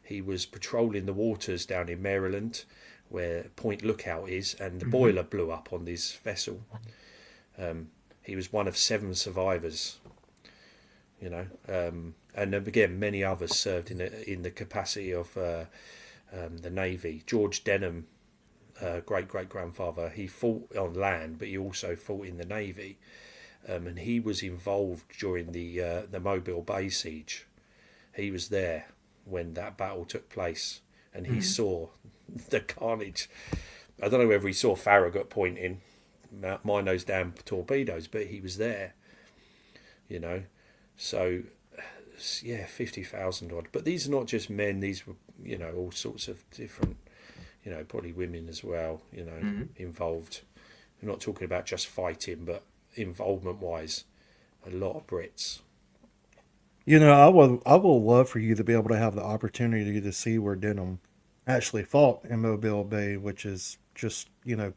Speaker 4: He was patrolling the waters down in Maryland, where Point Lookout is, and the boiler blew up on this vessel. He was one of 7 survivors. You know, and again, many others served in the capacity of the Navy. George Denham, great great grandfather, he fought on land, but he also fought in the Navy. And he was involved during the Mobile Bay siege. He was there when that battle took place, and he saw the carnage. I don't know whether he saw Farragut pointing mind those damn torpedoes, but he was there. You know, so yeah, 50,000 odd. But these are not just men; these were, you know, all sorts of different, you know, probably women as well. You know, involved. I'm not talking about just fighting, but involvement wise, a lot of Brits.
Speaker 2: You know, I will love for you to be able to have the opportunity to see where Denham actually fought in Mobile Bay, which is just, you know,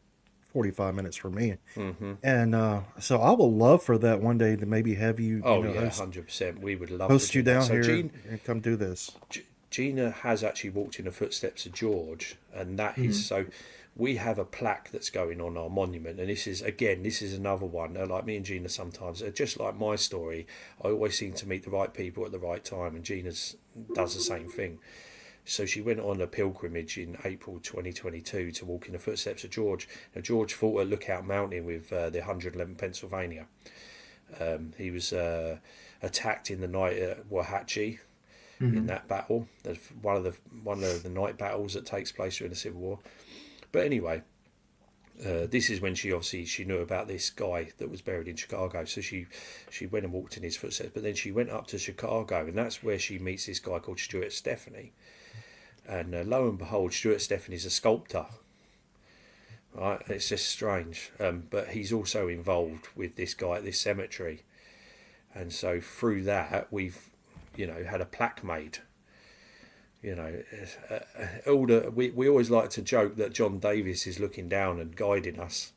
Speaker 2: 45 minutes from me. And so I will love for that one day to maybe have you,
Speaker 4: Oh,
Speaker 2: you know,
Speaker 4: yeah, 100%. We would love
Speaker 2: host
Speaker 4: to
Speaker 2: you
Speaker 4: do that.
Speaker 2: down
Speaker 4: So
Speaker 2: here and come do this.
Speaker 4: Gina has actually walked in the footsteps of George, and that is so. We have a plaque that's going on our monument, and this is another one. Like me and Gina sometimes, just like my story, I always seem to meet the right people at the right time, and Gina does the same thing. So she went on a pilgrimage in April 2022 to walk in the footsteps of George. Now, George fought at Lookout Mountain with the 111th Pennsylvania. He was attacked in the night at Wauhatchie in that battle. One of the night battles that takes place during the Civil War. But anyway, this is when she knew about this guy that was buried in Chicago. So she went and walked in his footsteps. But then she went up to Chicago, and that's where she meets this guy called Stuart Stephanie. And lo and behold, Stuart Stephanie's a sculptor. Right, it's just strange. But he's also involved with this guy at this cemetery, and so through that we've, had a plaque made. We always like to joke that John Davis is looking down and guiding us.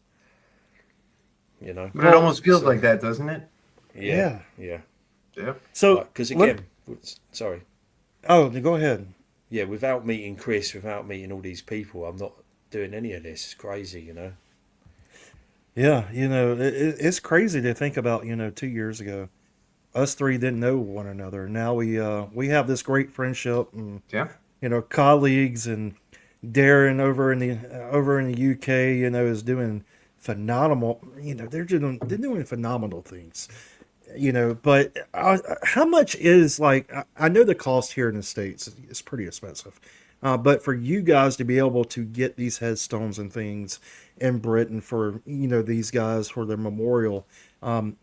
Speaker 5: But it almost feels like that, doesn't it?
Speaker 4: Yeah.
Speaker 2: So,
Speaker 4: because again, sorry.
Speaker 2: Oh, go ahead.
Speaker 4: Yeah, without meeting Chris, without meeting all these people, I'm not doing any of this. It's crazy,
Speaker 2: Yeah, it's crazy to think about. 2 years ago, us three didn't know one another. Now we have this great friendship, and colleagues, and Darren over in the UK, is doing phenomenal. They're doing phenomenal things. But how much is, I know the cost here in the States is pretty expensive. But for you guys to be able to get these headstones and things in Britain for, these guys for their memorial, how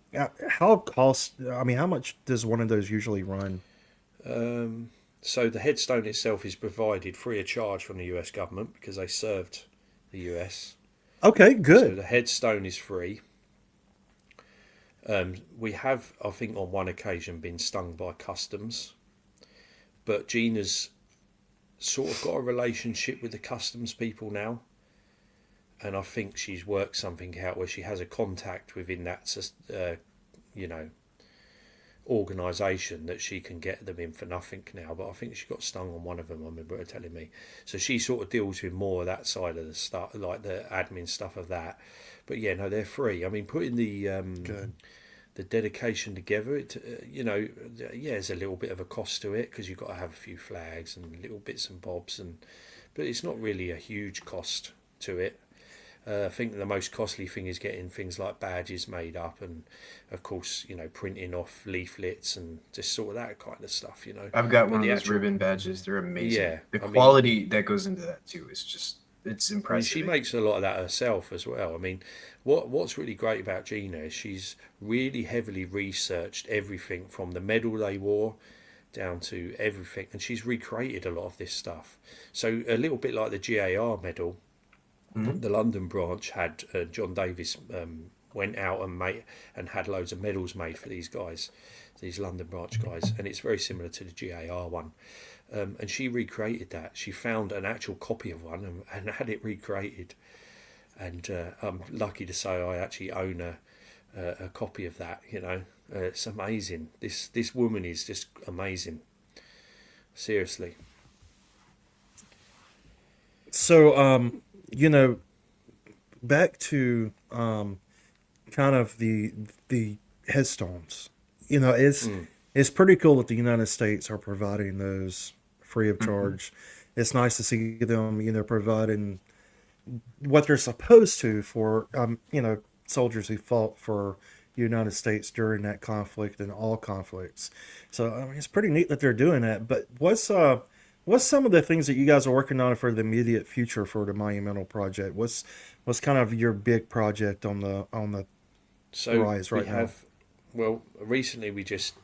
Speaker 2: much does one of those usually run?
Speaker 4: So the headstone itself is provided free of charge from the US government because they served the US.
Speaker 2: Okay, good.
Speaker 4: So the headstone is free. We have, I think, on one occasion been stung by customs, but Gina's sort of got a relationship with the customs people now, and I think she's worked something out where she has a contact within that organisation that she can get them in for nothing now. But I think she got stung on one of them, I remember her telling me. So she sort of deals with more of that side of the stuff, like the admin stuff of that. But yeah, no, they're free. I mean, putting the dedication together, there's a little bit of a cost to it because you've got to have a few flags and little bits and bobs, but it's not really a huge cost to it. I think the most costly thing is getting things like badges made up, and of course, printing off leaflets and just sort of that kind of stuff.
Speaker 5: I've got one of those ribbon badges. They're amazing.
Speaker 4: Yeah,
Speaker 5: the quality that goes into that too is just. It's impressive.
Speaker 4: She makes a lot of that herself as well. I mean, what's really great about Gina is she's really heavily researched everything from the medal they wore down to everything, and she's recreated a lot of this stuff. So a little bit like the GAR medal, the London branch had John Davis went out and had loads of medals made for these guys, these London branch guys, and it's very similar to the GAR one. And she recreated that. She found an actual copy of one and had it recreated. And I'm lucky to say I actually own a copy of that. It's amazing. This woman is just amazing. Seriously.
Speaker 2: So back to kind of the headstones. It's pretty cool that the United States are providing those free of charge. It's nice to see them, providing what they're supposed to for, soldiers who fought for the United States during that conflict and all conflicts. So it's pretty neat that they're doing that. But what's some of the things that you guys are working on for the immediate future for the Monumental Project? What's kind of your big project on the rise right now?
Speaker 4: Well, recently we just.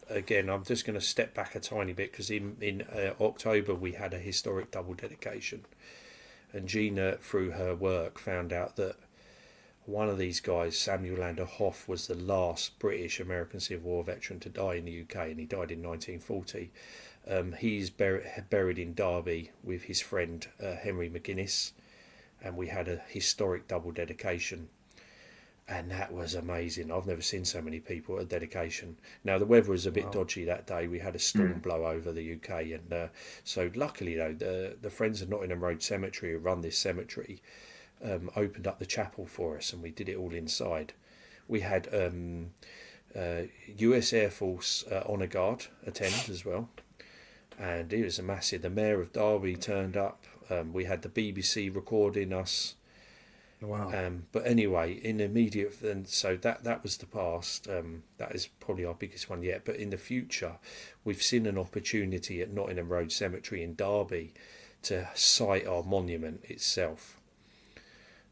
Speaker 4: Again, I'm just going to step back a tiny bit because in October we had a historic double dedication, and Gina, through her work, found out that one of these guys, Samuel Lander Hoff, was the last British American Civil War veteran to die in the UK, and he died in 1940. He's buried in Derby with his friend Henry McGuinness, and we had a historic double dedication. And that was amazing. I've never seen so many people at a dedication. Now, the weather was a bit dodgy that day. We had a storm blow over the UK. And so luckily, though, the Friends of Nottingham Road Cemetery, who run this cemetery, opened up the chapel for us, and we did it all inside. We had US Air Force Honour Guard attend as well. and it was a massive. The mayor of Derby turned up. We had the BBC recording us.
Speaker 2: Wow.
Speaker 4: But anyway, in the immediate, and so that was the past. That is probably our biggest one yet. But in the future, we've seen an opportunity at Nottingham Road Cemetery in Derby to site our monument itself,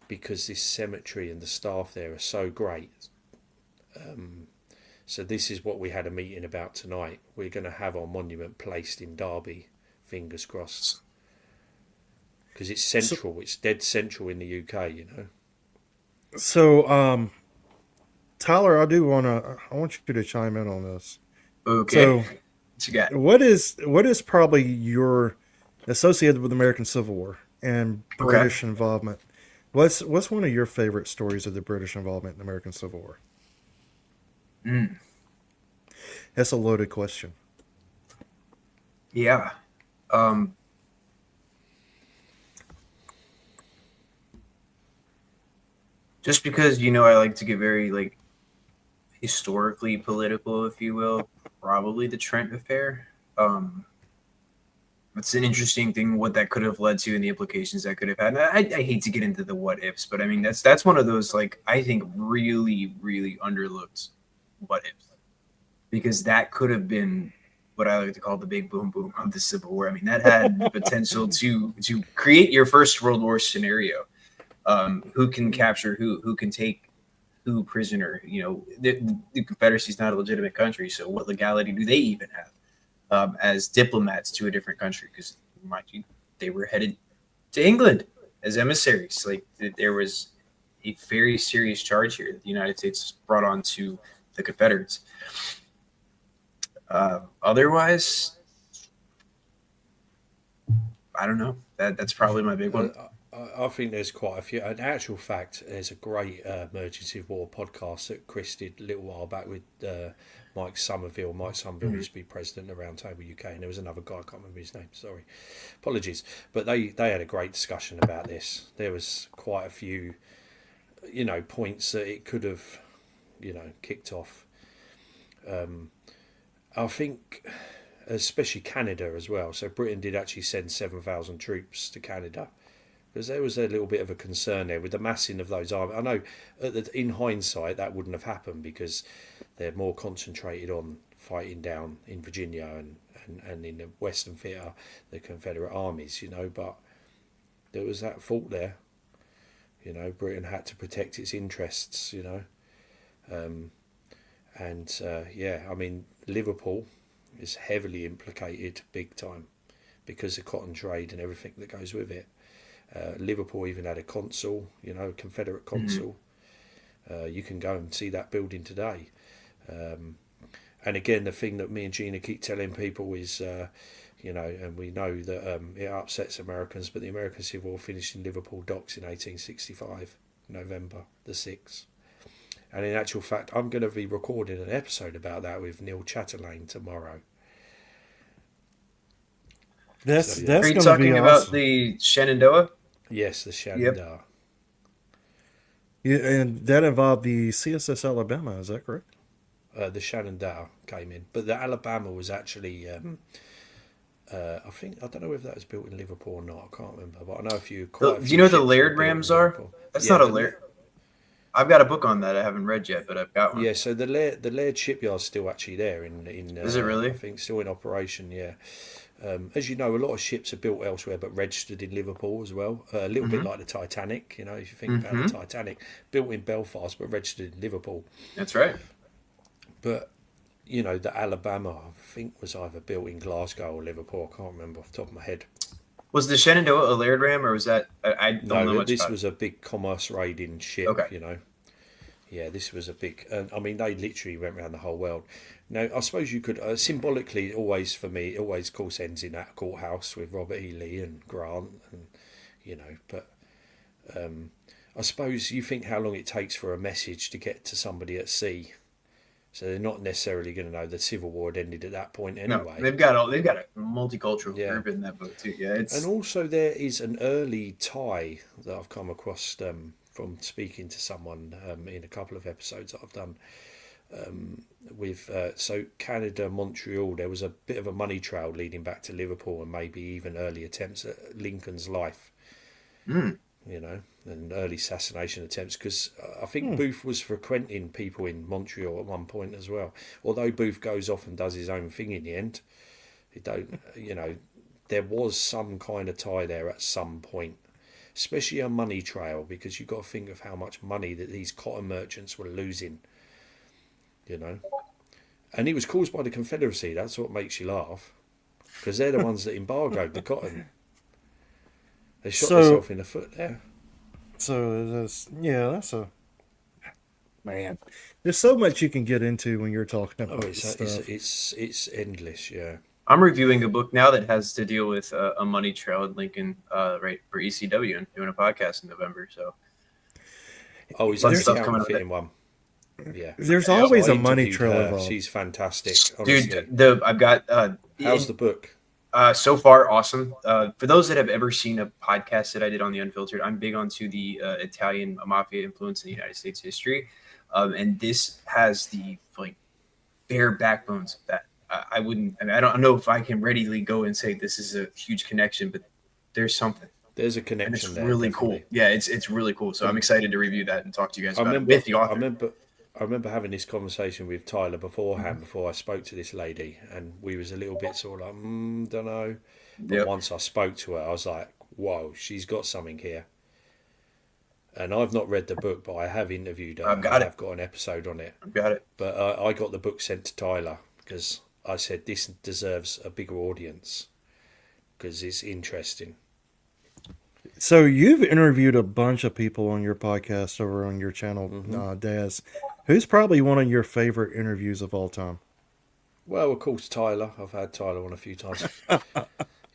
Speaker 4: because this cemetery and the staff there are so great. So this is what we had a meeting about tonight. We're going to have our monument placed in Derby, fingers crossed. Because it's central, it's dead central in the UK, you know.
Speaker 2: So, Tyler, I want you to chime in on this.
Speaker 5: Okay.
Speaker 2: So,
Speaker 5: What you got?
Speaker 2: what is probably your associated with American Civil War and British involvement? What's one of your favorite stories of the British involvement in the American Civil War? That's a loaded question.
Speaker 5: Yeah. Just because, I like to get very, like, historically political, if you will, probably the Trent affair. It's an interesting thing what that could have led to and the implications that could have had. And I hate to get into the what ifs, but I mean that's one of those, like, I think really, really underlooked what ifs, because that could have been what I like to call the big boom boom of the Civil War. I mean, that had potential to create your first World War scenario. Who can capture who can take who prisoner? The Confederacy is not a legitimate country, so what legality do they even have as diplomats to a different country? Because, mind you, they were headed to England as emissaries. Like, there was a very serious charge here that the United States brought on to the Confederates. Otherwise, I don't know. That's probably my big one.
Speaker 4: I think there's quite a few. In actual fact, there's a great Emergency War podcast that Chris did a little while back with Mike Somerville. Mike Somerville used to be president of Roundtable UK, and there was another guy, I can't remember his name, sorry. Apologies. But they had a great discussion about this. There was quite a few, points that it could have, kicked off. I think, especially Canada as well. So Britain did actually send 7,000 troops to Canada, because there was a little bit of a concern there with the massing of those armies. I know in hindsight that wouldn't have happened, because they're more concentrated on fighting down in Virginia and in the Western Theatre, the Confederate armies, but there was that fault there. Britain had to protect its interests, I mean, Liverpool is heavily implicated big time because of cotton trade and everything that goes with it. Liverpool even had a consul, Confederate consul. You can go and see that building today. And again, the thing that me and Gina keep telling people is, and we know that it upsets Americans, but the American Civil War finished in Liverpool docks in 1865, November the 6th. And in actual fact, I'm going to be recording an episode about that with Neil Chatterlane tomorrow.
Speaker 2: That's
Speaker 5: Are you
Speaker 2: going to be
Speaker 5: talking about
Speaker 2: awesome.
Speaker 5: the Shenandoah?
Speaker 4: Yes, the Shenandoah.
Speaker 2: Yeah, and that involved the CSS Alabama. Is that correct?
Speaker 4: The Shenandoah came in, but the Alabama was actually, I don't know whether that was built in Liverpool or not. I can't remember, but I know do
Speaker 5: you know what the Laird Rams are? That's not a Laird. I've got a book on that I haven't read yet, but I've got one.
Speaker 4: Yeah, so the Laird shipyard's still actually there in
Speaker 5: Is it really?
Speaker 4: I think still in operation. Yeah. As you know, a lot of ships are built elsewhere but registered in Liverpool as well. A little bit like the Titanic, if you think about the Titanic, built in Belfast but registered in Liverpool.
Speaker 5: That's right.
Speaker 4: But, the Alabama, I think, was either built in Glasgow or Liverpool. I can't remember off the top of my head.
Speaker 5: Was the Shenandoah a Laird Ram, or was that... I don't know much
Speaker 4: this
Speaker 5: about
Speaker 4: was
Speaker 5: it.
Speaker 4: a big commerce raiding ship,
Speaker 5: Okay.
Speaker 4: Yeah, this was a big... I mean, they literally went around the whole world. Now, I suppose you could... symbolically, always, for me, of course, ends in that courthouse with Robert E. Lee and Grant, and, but... I suppose you think how long it takes for a message to get to somebody at sea. So they're not necessarily going to know the Civil War had ended at that point anyway.
Speaker 5: No, they've got a multicultural group in that book too. Yeah,
Speaker 4: and also there is an early tie that I've come across from speaking to someone in a couple of episodes that I've done. with so Canada, Montreal, there was a bit of a money trail leading back to Liverpool and maybe even early attempts at Lincoln's life. You know, and early assassination attempts, because I think Booth was frequenting people in Montreal at one point as well. Although Booth goes off and does his own thing in the end, you know, there was some kind of tie there at some point, especially a money trail, because you've got to think of how much money that these cotton merchants were losing, you know. And it was caused by the Confederacy. That's what makes you laugh, because they're the ones that embargoed the cotton. They shot themselves in the foot there.
Speaker 2: So that's a man. There's so much you can get into when you're talking about this stuff.
Speaker 4: It's endless, yeah.
Speaker 5: I'm reviewing a book now that has to deal with a money trail in Lincoln, right, for ECW, and doing a podcast in November. So,
Speaker 4: he's a counterfeiting one. Yeah,
Speaker 2: there's always a money trail involved.
Speaker 4: She's fantastic, honestly.
Speaker 5: Dude. I've got.
Speaker 4: How's the book?
Speaker 5: So far, awesome. For those that have ever seen a podcast that I did on The Unfiltered, I'm big onto the Italian mafia influence in the United States history, and this has the bare backbones of that. I don't know if I can readily go and say this is a huge connection, but there's something.
Speaker 4: There's a connection.
Speaker 5: And it's
Speaker 4: there,
Speaker 5: really
Speaker 4: definitely.
Speaker 5: cool. Yeah, it's really cool. So I'm excited to review that and talk to you guys about it with the author.
Speaker 4: I remember having this conversation with Tyler beforehand, before I spoke to this lady, and we was a little bit sort of like, don't know. But once I spoke to her, I was like, whoa, she's got something here. And I've not read the book, but I have interviewed her. I've got an episode on it.
Speaker 5: I've got it.
Speaker 4: But I got the book sent to Tyler because I said this deserves a bigger audience because it's interesting.
Speaker 2: So you've interviewed a bunch of people on your podcast over on your channel, Daz. Who's probably one of your favorite interviews of all time?
Speaker 4: Well, of course, Tyler. I've had Tyler on a few times.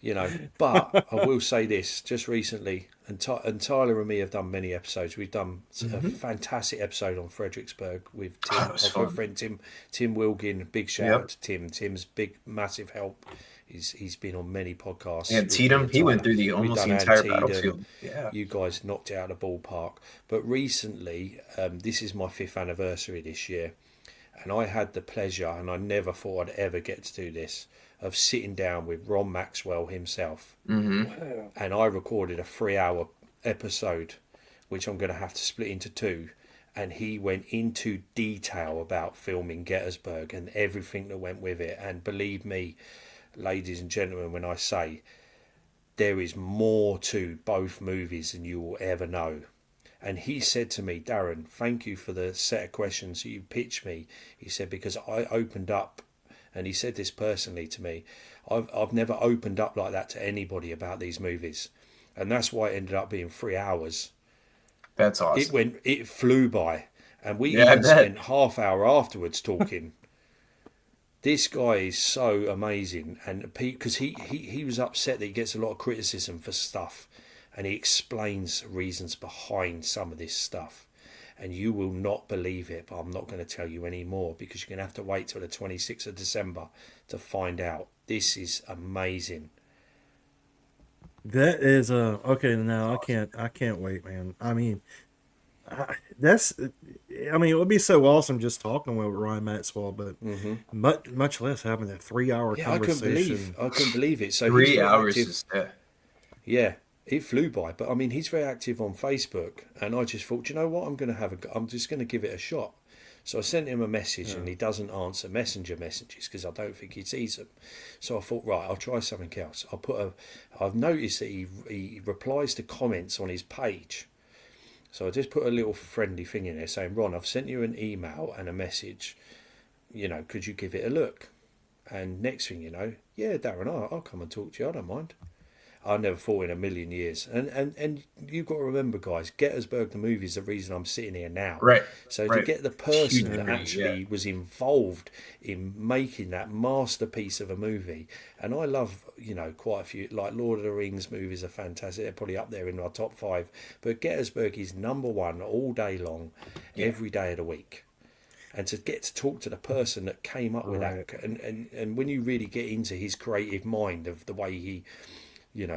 Speaker 4: You know, but I will say this, just recently, and Tyler and me have done many episodes. We've done a fantastic episode on Fredericksburg with Tim, our good friend Tim Wilgin. Big shout out to Tim. Tim's big, massive help. He's been on many podcasts.
Speaker 5: Yeah, Tatum, he went through almost the entire battlefield. Yeah,
Speaker 4: you guys knocked it out of the ballpark. But recently, this is my 5th anniversary this year, and I had the pleasure, and I never thought I'd ever get to do this, of sitting down with Ron Maxwell himself. And I recorded a 3-hour episode, which I'm going to have to split into 2. And he went into detail about filming Gettysburg and everything that went with it. And believe me, ladies and gentlemen, when I say there is more to both movies than you will ever know. And he said to me, Darren, thank you for the set of questions you pitched me. He said, because I opened up, and he said this personally to me, I've never opened up like that to anybody about these movies. And that's why it ended up being 3 hours.
Speaker 5: That's awesome.
Speaker 4: It flew by. And we even spent half hour afterwards talking. This guy is so amazing. And because he was upset that he gets a lot of criticism for stuff. And he explains reasons behind some of this stuff. And you will not believe it, but I'm not going to tell you any more because you're going to have to wait till the 26th of December to find out. This is amazing.
Speaker 2: That is okay. Now I can't wait, man. I mean, it would be so awesome just talking with Ryan Maxwell, but much less having a 3-hour conversation.
Speaker 4: I couldn't believe it. So
Speaker 5: 3 hours is
Speaker 4: yeah. It flew by, but I mean, he's very active on Facebook, and I just thought, you know what, I'm just going to give it a shot. So I sent him a message, and he doesn't answer messenger messages because I don't think he sees them. So I thought, right, I'll try something else. I've noticed that he replies to comments on his page. So I just put a little friendly thing in there saying, Ron, I've sent you an email and a message. You know, could you give it a look? And next thing you know, yeah, Darren, I'll come and talk to you. I don't mind. I never thought in a million years. And you've got to remember, guys, Gettysburg, the movie, is the reason I'm sitting here now.
Speaker 5: Right.
Speaker 4: So to get the person that actually was involved in making that masterpiece of a movie, and I love, quite a few, like Lord of the Rings movies are fantastic. They're probably up there in my top 5. But Gettysburg is number 1 all day long, every day of the week. And to get to talk to the person that came up with that, and when you really get into his creative mind of the way he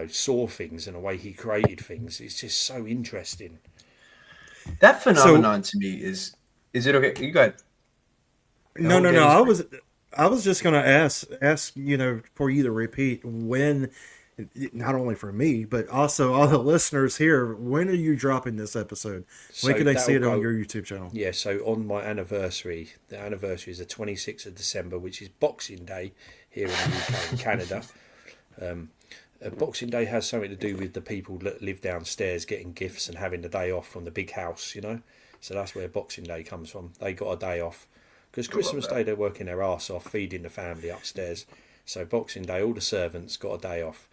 Speaker 4: saw things and the way he created things, it's just so interesting.
Speaker 5: That phenomenon to me is it okay? You got
Speaker 2: No, no, no.
Speaker 5: Gettysburg.
Speaker 2: I was just gonna ask for you to repeat when, not only for me but also all the listeners here. When are you dropping this episode? When
Speaker 4: So
Speaker 2: can they see it
Speaker 4: that'll
Speaker 2: on
Speaker 4: go-
Speaker 2: your YouTube channel?
Speaker 4: Yeah, so on my anniversary, the anniversary is the 26th of December, which is Boxing Day here in the UK and Canada. Boxing Day has something to do with the people that live downstairs getting gifts and having the day off from the big house, So that's where Boxing Day comes from. They got a day off. Because Christmas Day they're working their arse off, feeding the family upstairs. So Boxing Day, all the servants got a day off.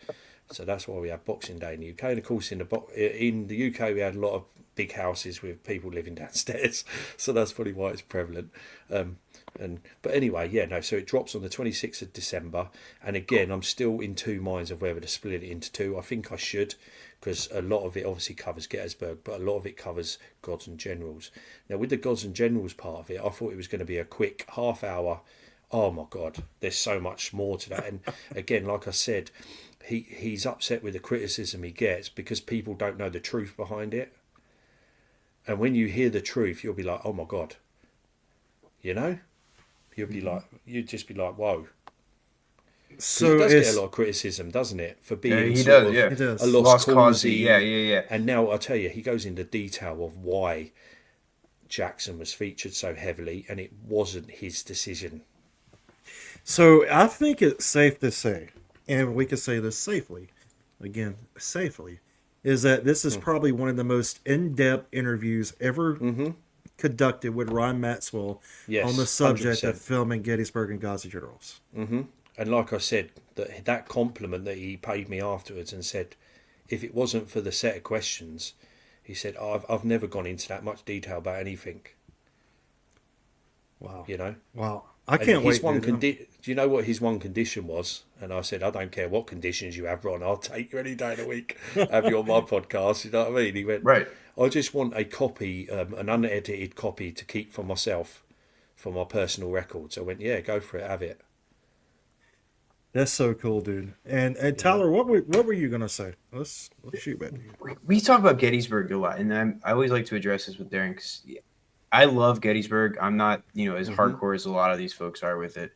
Speaker 4: So that's why we have Boxing Day in the UK. And of course in the UK we had a lot of big houses with people living downstairs. So that's probably why it's prevalent. But anyway, yeah, no. So it drops on the 26th of December, and again, I'm still in two minds of whether to split it into two. I think I should, because a lot of it obviously covers Gettysburg, but a lot of it covers Gods and Generals. Now, with the Gods and Generals part of it, I thought it was going to be a quick half hour. Oh my God, there's so much more to that. And again, like I said, he's upset with the criticism he gets because people don't know the truth behind it. And when you hear the truth, you'll be like, oh my God, You'd just be like, whoa.
Speaker 2: So
Speaker 4: He does
Speaker 2: it's
Speaker 4: get a lot of criticism, doesn't it, for being
Speaker 5: Yeah, he
Speaker 4: sort
Speaker 5: does.
Speaker 4: of
Speaker 5: Yeah,
Speaker 2: He does.
Speaker 4: a lost cause.
Speaker 5: Yeah.
Speaker 4: And now I tell you, he goes into detail of why Jackson was featured so heavily, and it wasn't his decision.
Speaker 2: So I think it's safe to say, and we can say this safely, again, safely, is that this is probably one of the most in-depth interviews ever conducted with Ron Maxwell
Speaker 4: Yes,
Speaker 2: on the subject
Speaker 4: 100%.
Speaker 2: of filming Gettysburg and Gods and Generals.
Speaker 4: And like I said, that compliment that he paid me afterwards and said, if it wasn't for the set of questions, he said, I've never gone into that much detail about anything.
Speaker 2: Wow.
Speaker 4: Wow.
Speaker 2: I can't wait.
Speaker 4: Do you know what his one condition was? And I said, I don't care what conditions you have, Ron. I'll take you any day of the week. Have you on my podcast. You know what I mean? He went,
Speaker 5: Right.
Speaker 4: I just want a copy, an unedited copy to keep for myself, for my personal records. I went, yeah, go for it. Have it.
Speaker 2: That's so cool, dude. And Tyler, what were you gonna say? Let's shoot back to you.
Speaker 5: We talk about Gettysburg a lot, and I always like to address this with Darren because I love Gettysburg. I'm not, as hardcore as a lot of these folks are with it.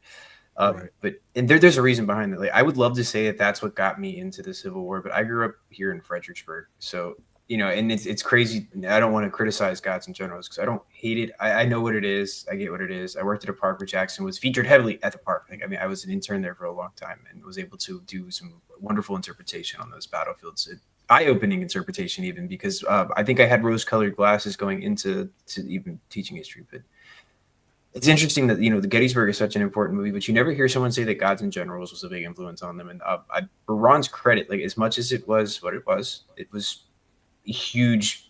Speaker 2: Right.
Speaker 5: But there's a reason behind that. Like, I would love to say that that's what got me into the Civil War, but I grew up here in Fredericksburg, so and it's crazy. I don't want to criticize Gods and Generals because I don't hate it. I know what it is. I get what it is. I worked at a park where Jackson was featured heavily at the park. I was an intern there for a long time and was able to do some wonderful interpretation on those battlefields. Eye-opening interpretation, even because I think I had rose-colored glasses going into even teaching history. But it's interesting that the Gettysburg is such an important movie, but you never hear someone say that Gods and Generals was a big influence on them. And for Ron's credit, like as much as it was what it was a huge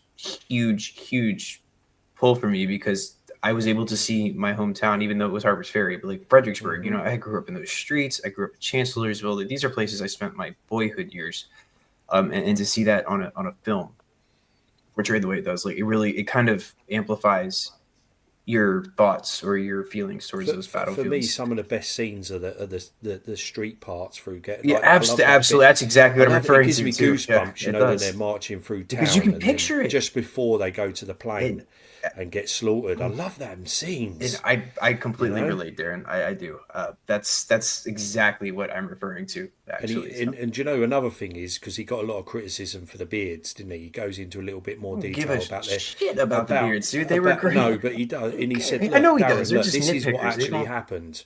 Speaker 5: pull for me because I was able to see my hometown, even though it was Harper's Ferry, but like Fredericksburg. I grew up in those streets. I grew up in Chancellorsville. These are places I spent my boyhood years. And to see that on a film portrayed the way it does, like it kind of amplifies your thoughts or your feelings towards those battlefields.
Speaker 4: For me, some of the best scenes are the street parts through Gettysburg.
Speaker 5: Yeah, absolutely. That's exactly what I'm referring to.
Speaker 4: It gives me goosebumps, when they're marching through town.
Speaker 5: Because you can picture it.
Speaker 4: Just before they go to the plane and get slaughtered. I love them scenes.
Speaker 5: And I completely relate, Darren. I do. That's exactly what I'm referring to, actually.
Speaker 4: And another thing is, because he got a lot of criticism for the beards, didn't he? He goes into a little bit more detail about their
Speaker 5: shit about the beards, dude. They were great.
Speaker 4: No, but he does. And he said,
Speaker 5: I know he
Speaker 4: Darren,
Speaker 5: does. They're just
Speaker 4: this is what
Speaker 5: nitpickers.
Speaker 4: actually happened,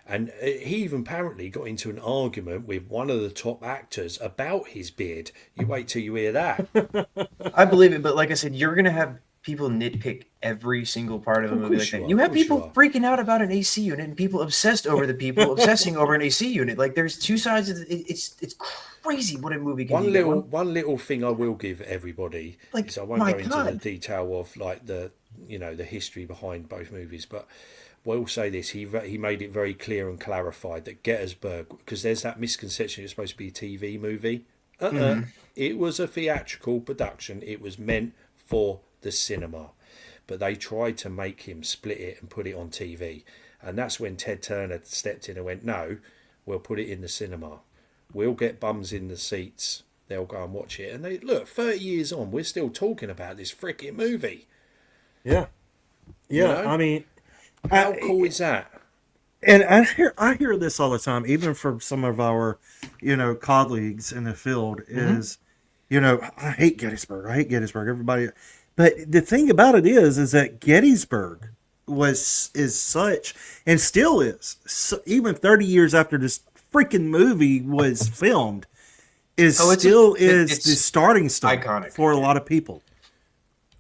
Speaker 4: And he even apparently got into an argument with one of the top actors about his beard. You wait till you hear that.
Speaker 5: I believe it, but like I said, you're going to have people nitpick every single part of a movie like that. You have people freaking out about an AC unit and people obsessed over the people obsessing over an AC unit. Like there's two sides of it's crazy what a movie can do.
Speaker 4: One little thing I will give everybody is I won't go into the detail of like the the history behind both movies, but we'll say this: he made it very clear and clarified that Gettysburg, because there's that misconception it's supposed to be a TV movie. It was a theatrical production. It was meant for the cinema, but they tried to make him split it and put it on TV, and that's when Ted Turner stepped in and went, no, we'll put it in the cinema, we'll get bums in the seats, they'll go and watch it, and they look 30 years on, we're still talking about this freaking movie.
Speaker 2: I mean,
Speaker 4: How cool is that?
Speaker 2: And I hear this all the time, even from some of our, colleagues in the field. Is, I hate Gettysburg. I hate Gettysburg. Everybody, but the thing about it is that Gettysburg is such, and still is, so, even 30 years after this freaking movie was filmed, is the starting stone
Speaker 5: iconic
Speaker 2: for a lot of people.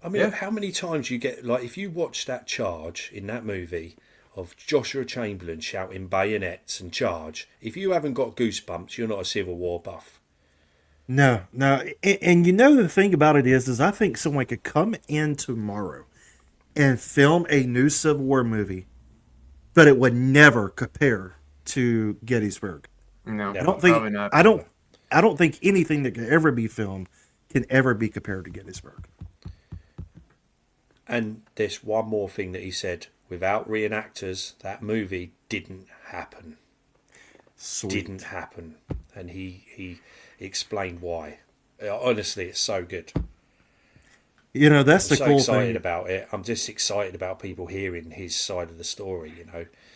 Speaker 4: I mean, how many times you get, like, if you watch that charge in that movie of Joshua Chamberlain shouting bayonets and charge, if you haven't got goosebumps, you're not a Civil War buff.
Speaker 2: No. And the thing about it is I think someone could come in tomorrow and film a new Civil War movie, but it would never compare to Gettysburg.
Speaker 5: No,
Speaker 2: I don't think,
Speaker 5: probably not.
Speaker 2: I don't think anything that can ever be filmed can ever be compared to Gettysburg.
Speaker 4: And there's one more thing that he said. Without reenactors, that movie didn't happen.
Speaker 2: Sweet.
Speaker 4: Didn't happen. And he explained why. Honestly, it's so good.
Speaker 2: That's the
Speaker 4: I'm so
Speaker 2: cool
Speaker 4: excited
Speaker 2: thing
Speaker 4: about it. I'm just excited about people hearing his side of the story,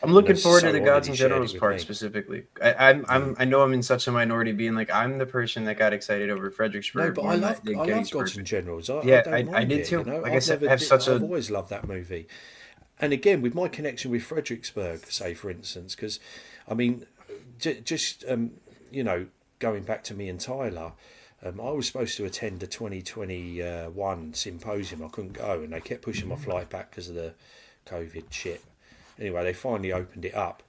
Speaker 5: I'm looking forward to
Speaker 4: so
Speaker 5: the
Speaker 4: honoured
Speaker 5: Gods
Speaker 4: he
Speaker 5: and
Speaker 4: shared it
Speaker 5: Generals
Speaker 4: with
Speaker 5: part
Speaker 4: me.
Speaker 5: specifically. I know I'm in such a minority, being like I'm the person that got excited over Fredericksburg.
Speaker 4: No, but
Speaker 5: more
Speaker 4: I
Speaker 5: than
Speaker 4: love
Speaker 5: Gettysburg.
Speaker 4: Gods and Generals. I
Speaker 5: Yeah,
Speaker 4: don't
Speaker 5: I
Speaker 4: mind
Speaker 5: did
Speaker 4: it,
Speaker 5: too. Like I
Speaker 4: I've
Speaker 5: said,
Speaker 4: never
Speaker 5: I've
Speaker 4: I've always loved that movie. And again, with my connection with Fredericksburg, say for instance, because I mean, just going back to me and Tyler, I was supposed to attend the 2021 symposium. I couldn't go, and they kept pushing my flight back because of the COVID shit. Anyway, they finally opened it up,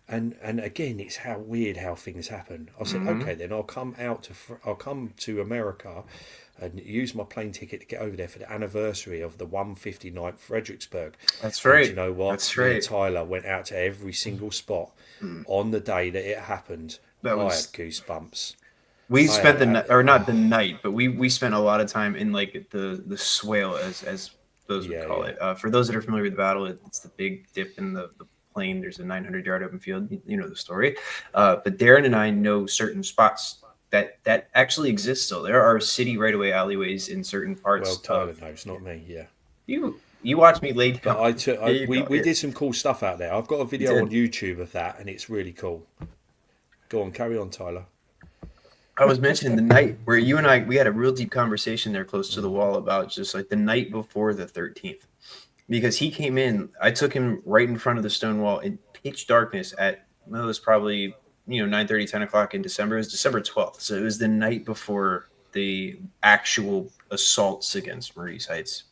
Speaker 4: and again, it's how weird how things happen. I said, okay, then I'll come to America and use my plane ticket to get over there for the anniversary of the 159th Fredericksburg.
Speaker 5: That's right.
Speaker 4: And you know what?
Speaker 5: That's
Speaker 4: Me and
Speaker 5: right.
Speaker 4: Tyler went out to every single spot on the day that it happened. I had goosebumps.
Speaker 5: We spent the night, or not the night, but we spent a lot of time in like the swale, as those would call it. For those that are familiar with the battle, it's the big dip in the plain. There's a 900-yard open field. You know the story. But Darren and I know certain spots that actually exist still. There are city right-of-way alleyways in certain parts.
Speaker 4: Well, Tyler knows, not me. Yeah.
Speaker 5: You watch me lay down.
Speaker 4: But we did some cool stuff out there. I've got a video on YouTube of that, and it's really cool. Go on, carry on, Tyler.
Speaker 5: I was mentioning the night where you and we had a real deep conversation there close to the wall about just like the night before the 13th, because he came in. I took him right in front of the stone wall in pitch darkness it was probably 9:30, 10 o'clock in December. It was December 12th, so it was the night before the actual assaults against Marie's Heights.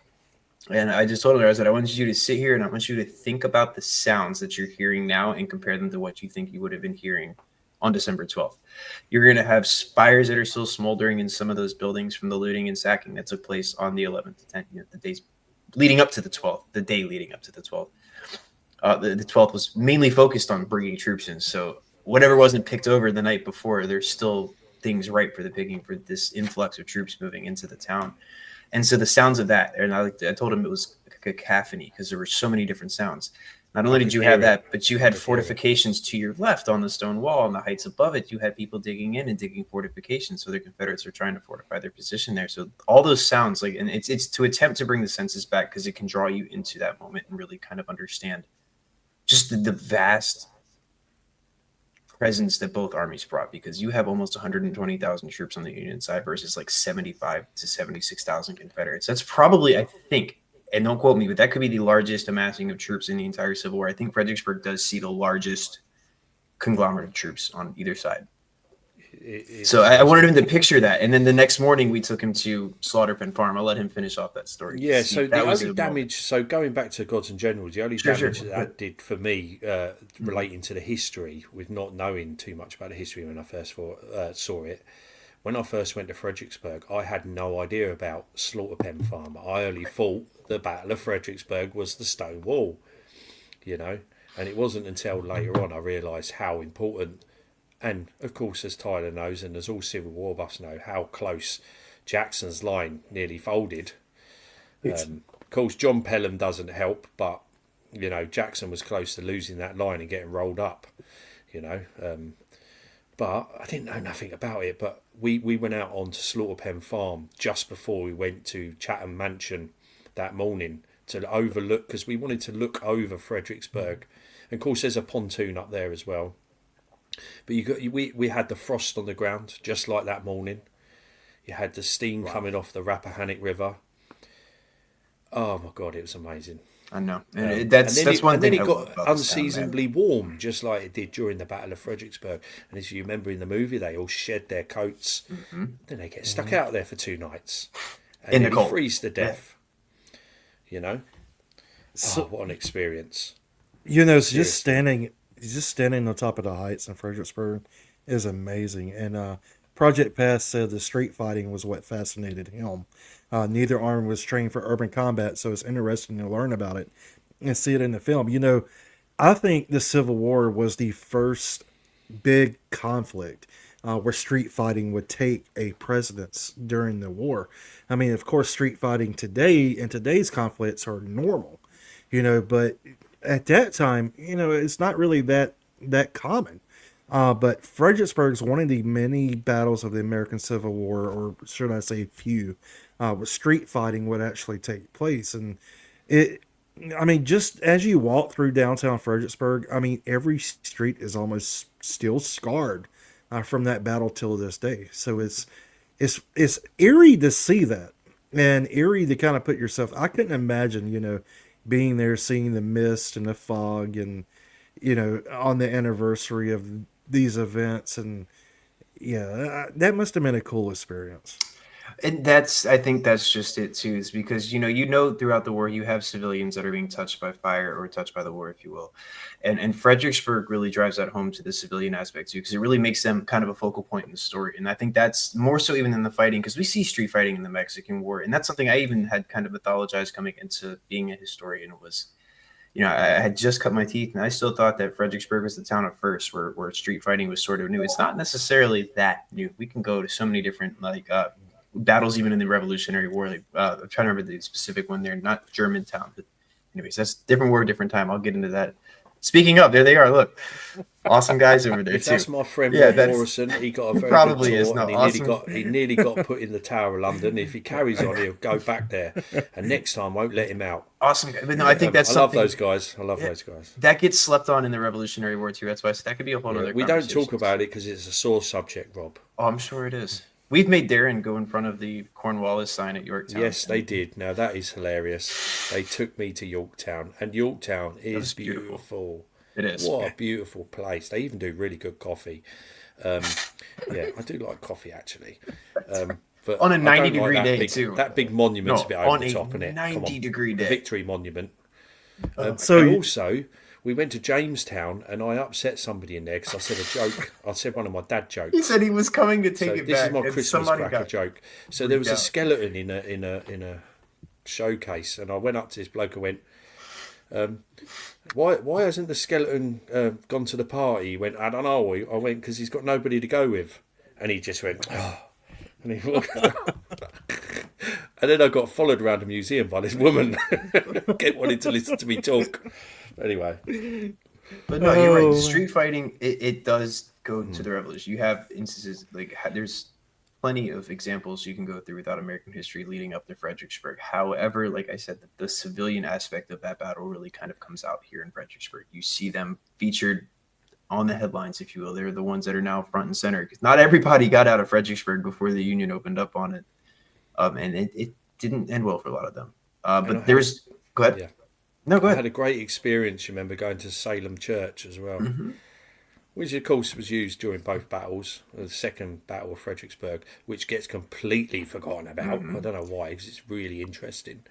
Speaker 5: And I just told him, I said, I want you to sit here and I want you to think about the sounds that you're hearing now and compare them to what you think you would have been hearing on December 12th. You're going to have spires that are still smoldering in some of those buildings from the looting and sacking that took place on the 11th, 10th, the days leading up to the 12th, the day leading up to the 12th. The 12th was mainly focused on bringing troops in. So whatever wasn't picked over the night before, there's still things ripe for the picking for this influx of troops moving into the town. And so the sounds of that, and I told him it was a cacophony because there were so many different sounds. Not only did you have that, but you had fortifications to your left on the stone wall. On the heights above it, you had people digging in and digging fortifications. So the Confederates are trying to fortify their position there. So all those sounds, and it's to attempt to bring the senses back because it can draw you into that moment and really kind of understand just the vast presence that both armies brought, because you have almost 120,000 troops on the Union side versus like 75 to 76,000 Confederates. That's probably, I think, and don't quote me, but that could be the largest amassing of troops in the entire Civil War. I think Fredericksburg does see the largest conglomerate of troops on either side. So I wanted him to picture that. And then the next morning we took him to Slaughter Pen Farm. I'll let him finish off that story.
Speaker 4: Yeah, so the only damage, so going back to Gods and Generals, the only damage that did for me relating to the history, with not knowing too much about the history when I first saw it, when I first went to Fredericksburg, I had no idea about Slaughter Pen Farm. I only thought the Battle of Fredericksburg was the stone wall, and it wasn't until later on I realised how important, and of course as Tyler knows and as all Civil War buffs know, how close Jackson's line nearly folded. Of course John Pelham doesn't help, but Jackson was close to losing that line and getting rolled up, but I didn't know nothing about it. But we went out onto Slaughter Pen Farm just before we went to Chatham Mansion that morning to overlook, because we wanted to look over Fredericksburg. And of course, there's a pontoon up there as well. But we had the frost on the ground just like that morning. You had the steam coming off the Rappahannock River. Oh my God, it was amazing.
Speaker 5: I know, and that's one thing.
Speaker 4: And then it got unseasonably warm, just like it did during the Battle of Fredericksburg. And if you remember in the movie, they all shed their coats. Then they get stuck out there for 2 nights, and
Speaker 5: in the cold,
Speaker 4: freeze to death. You know, what an experience!
Speaker 2: You know, just standing on the top of the heights in Fredericksburg is amazing. And Project Pass said the street fighting was what fascinated him. Neither arm was trained for urban combat, so it's interesting to learn about it and see it in the film. You know, I think the Civil War was the first big conflict where street fighting would take a precedence during the war. I mean, of course, street fighting today in today's conflicts are normal, you know, but at that time, you know, it's not really that common. But Fredericksburg's one of the many battles of the American Civil War, or should I say few, where street fighting would actually take place. And I mean, just as you walk through downtown Fredericksburg, I mean, every street is almost still scarred from that battle till this day. So it's eerie to see that, and eerie to kind of put yourself. I couldn't imagine, you know, being there, seeing the mist and the fog, and you know, on the anniversary of these events, and that must have been a cool experience.
Speaker 5: And I think that's just it too, is because you know throughout the war you have civilians that are being touched by fire or touched by the war, if you will, and Fredericksburg really drives that home to the civilian aspect too, because it really makes them kind of a focal point in the story. And I think that's more so even than the fighting, because we see street fighting in the Mexican War, and that's something I even had kind of mythologized coming into being a historian. Was, you know, I had just cut my teeth, and I still thought that Fredericksburg was the town of first, where street fighting was sort of new. It's not necessarily that new. We can go to so many different battles, even in the Revolutionary War. I'm trying to remember the specific one there, not Germantown, but anyways, that's a different war, different time. I'll get into that. Speaking of, there they are. Look, awesome guys over there too.
Speaker 4: That's my friend Rob Morrison. He got a very
Speaker 5: probably
Speaker 4: good tour,
Speaker 5: is not
Speaker 4: and
Speaker 5: awesome.
Speaker 4: He nearly got put in the Tower of London. If he carries on, he'll go back there, and next time won't let him out.
Speaker 5: Awesome, but no, I think that's
Speaker 4: I love those guys. I love those guys.
Speaker 5: That gets slept on in the Revolutionary War too. That's why that could be a whole other.
Speaker 4: We don't talk about it because it's a sore subject, Rob.
Speaker 5: Oh, I'm sure it is. We've made Darren go in front of the Cornwallis sign at Yorktown.
Speaker 4: Yes, they did. Now that is hilarious. They took me to Yorktown, and Yorktown is beautiful.
Speaker 5: It is.
Speaker 4: What a beautiful place. They even do really good coffee. I do like coffee actually. But
Speaker 5: on a 90-degree
Speaker 4: like
Speaker 5: day too.
Speaker 4: That big monument's a bit over the top,
Speaker 5: on a
Speaker 4: isn't it?
Speaker 5: 90-degree day.
Speaker 4: Victory Monument. And
Speaker 2: So
Speaker 4: also, we went to Jamestown, and I upset somebody in there because I said a joke. I said one of my dad jokes.
Speaker 5: He said he was coming to take it
Speaker 4: this
Speaker 5: back.
Speaker 4: is my Christmas cracker joke. So there was a
Speaker 5: out.
Speaker 4: skeleton in a showcase, and I went up to this bloke and went, why hasn't the skeleton gone to the party? He went, I don't know. I went, because he's got nobody to go with. And he just went, oh. And he walked and then I got followed around the museum by this woman. Kept wanting to listen to me talk. Anyway.
Speaker 5: But no, you're right. Street fighting, it does go to the revolution. You have instances, there's plenty of examples you can go through without American history leading up to Fredericksburg. However, like I said, the civilian aspect of that battle really kind of comes out here in Fredericksburg. You see them featured on the headlines, if you will. They're the ones that are now front and center, because not everybody got out of Fredericksburg before the Union opened up on it. And it didn't end well for a lot of them. But there's... Go ahead.
Speaker 4: Yeah.
Speaker 5: No, go ahead.
Speaker 4: I had a great experience, remember, going to Salem Church as well.
Speaker 5: Mm-hmm.
Speaker 4: Which, of course, was used during both battles. The second Battle of Fredericksburg, which gets completely forgotten about. I don't know why, because it's really interesting.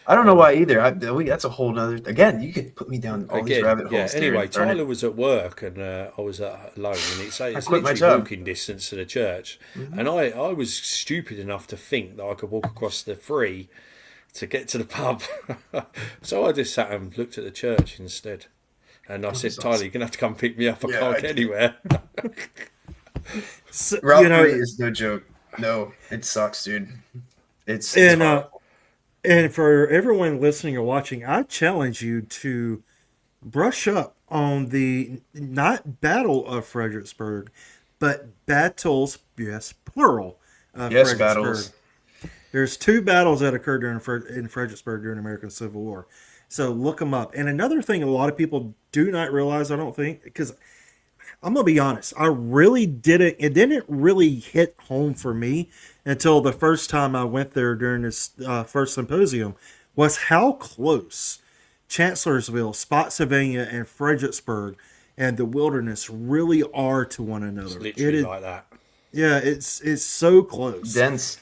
Speaker 5: I don't know why either. That's a whole nother... Again, you could put me down all these rabbit holes.
Speaker 4: Yeah, anyway, Tyler was at work, and I was alone. And it's literally walking distance to the church. And I was stupid enough to think that I could walk across the free to get to the pub. So I just sat and looked at the church instead. And I said, Tyler, you're going to have to come pick me up. I can't get anywhere.
Speaker 5: Robbery is no joke. No, it sucks, dude. It's
Speaker 2: and for everyone listening or watching, I challenge you to brush up on the not Battle of Fredericksburg, but battles, yes, plural, of Fredericksburg.
Speaker 5: Battles.
Speaker 2: There's 2 battles that occurred in Fredericksburg during the American Civil War. So look them up. And another thing a lot of people do not realize, I don't think, because I'm going to be honest, it didn't really hit home for me until the first time I went there during this first symposium, was how close Chancellorsville, Spotsylvania, and Fredericksburg and the Wilderness really are to one another.
Speaker 4: It's literally like that.
Speaker 2: Yeah, it's so close.
Speaker 5: Dense.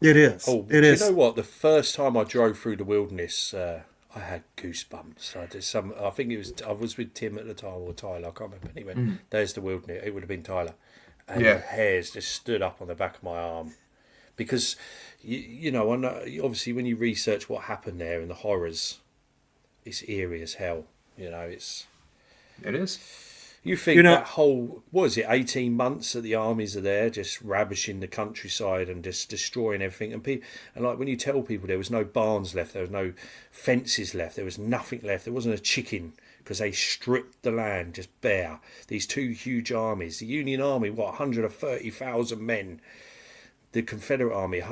Speaker 2: It is.
Speaker 4: Oh,
Speaker 2: it is.
Speaker 4: You know what? The first time I drove through the Wilderness, I had goosebumps. I think I was with Tim at the time, or Tyler, I can't remember. Anyway, there's the Wilderness. It would have been Tyler. And the hairs just stood up on the back of my arm. Because, you know, obviously when you research what happened there and the horrors, it's eerie as hell. You know, it
Speaker 5: is.
Speaker 4: You think that whole, 18 months that the armies are there, just ravishing the countryside and just destroying everything. And like when you tell people there was no barns left, there was no fences left, there was nothing left, there wasn't a chicken, because they stripped the land just bare. These 2 huge armies, the Union Army, 130,000 men. The Confederate Army,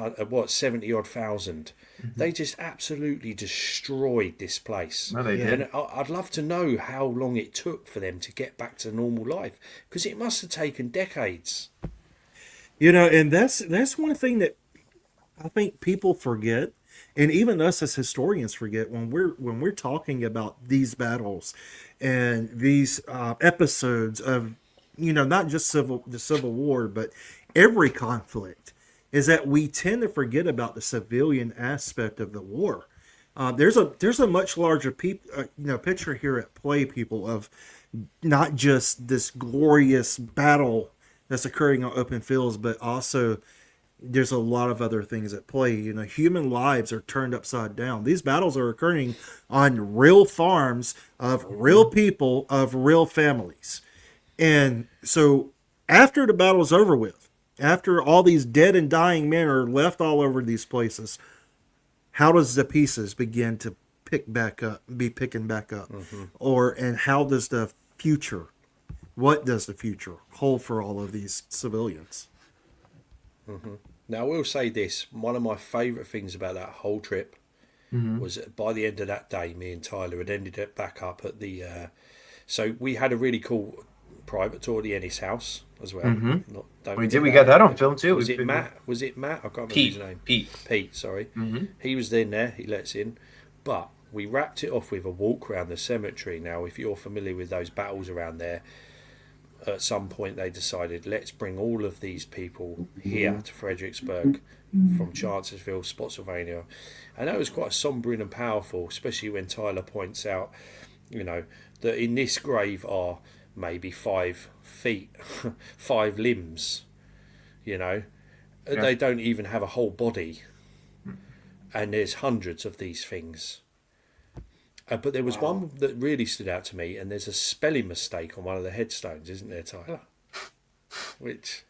Speaker 4: 70 odd thousand. They just absolutely destroyed this place.
Speaker 5: No, they did.
Speaker 4: And I'd love to know how long it took for them to get back to normal life, because it must have taken decades.
Speaker 2: You know, and that's one thing that I think people forget, and even us as historians forget when we're talking about these battles and these episodes of, you know, not just the Civil War, but every conflict, is that we tend to forget about the civilian aspect of the war. There's a much larger picture here at play, people, of not just this glorious battle that's occurring on open fields, but also there's a lot of other things at play. You know, human lives are turned upside down. These battles are occurring on real farms of real people, of real families. And so after the battle's over with, after all these dead and dying men are left all over these places, how does the pieces begin to picking back up? And how does what does the future hold for all of these civilians?
Speaker 4: Now, I will say this. One of my favourite things about that whole trip was that by the end of that day, me and Tyler had ended up back up at the... so we had a really cool private tour of the Ennis house as well.
Speaker 5: We got that on film too.
Speaker 4: Was it Matt? I can't remember his name. Pete, sorry. He was in there. He let us in. But we wrapped it off with a walk around the cemetery. Now, if you're familiar with those battles around there, at some point they decided, let's bring all of these people here to Fredericksburg from Chancellorsville, Spotsylvania. And that was quite sombering and powerful, especially when Tyler points out, you know, that in this grave are maybe 5 feet, 5 limbs, you know. They don't even have a whole body. And there's hundreds of these things. But there was one that really stood out to me, and there's a spelling mistake on one of the headstones, isn't there, Tyler? Which,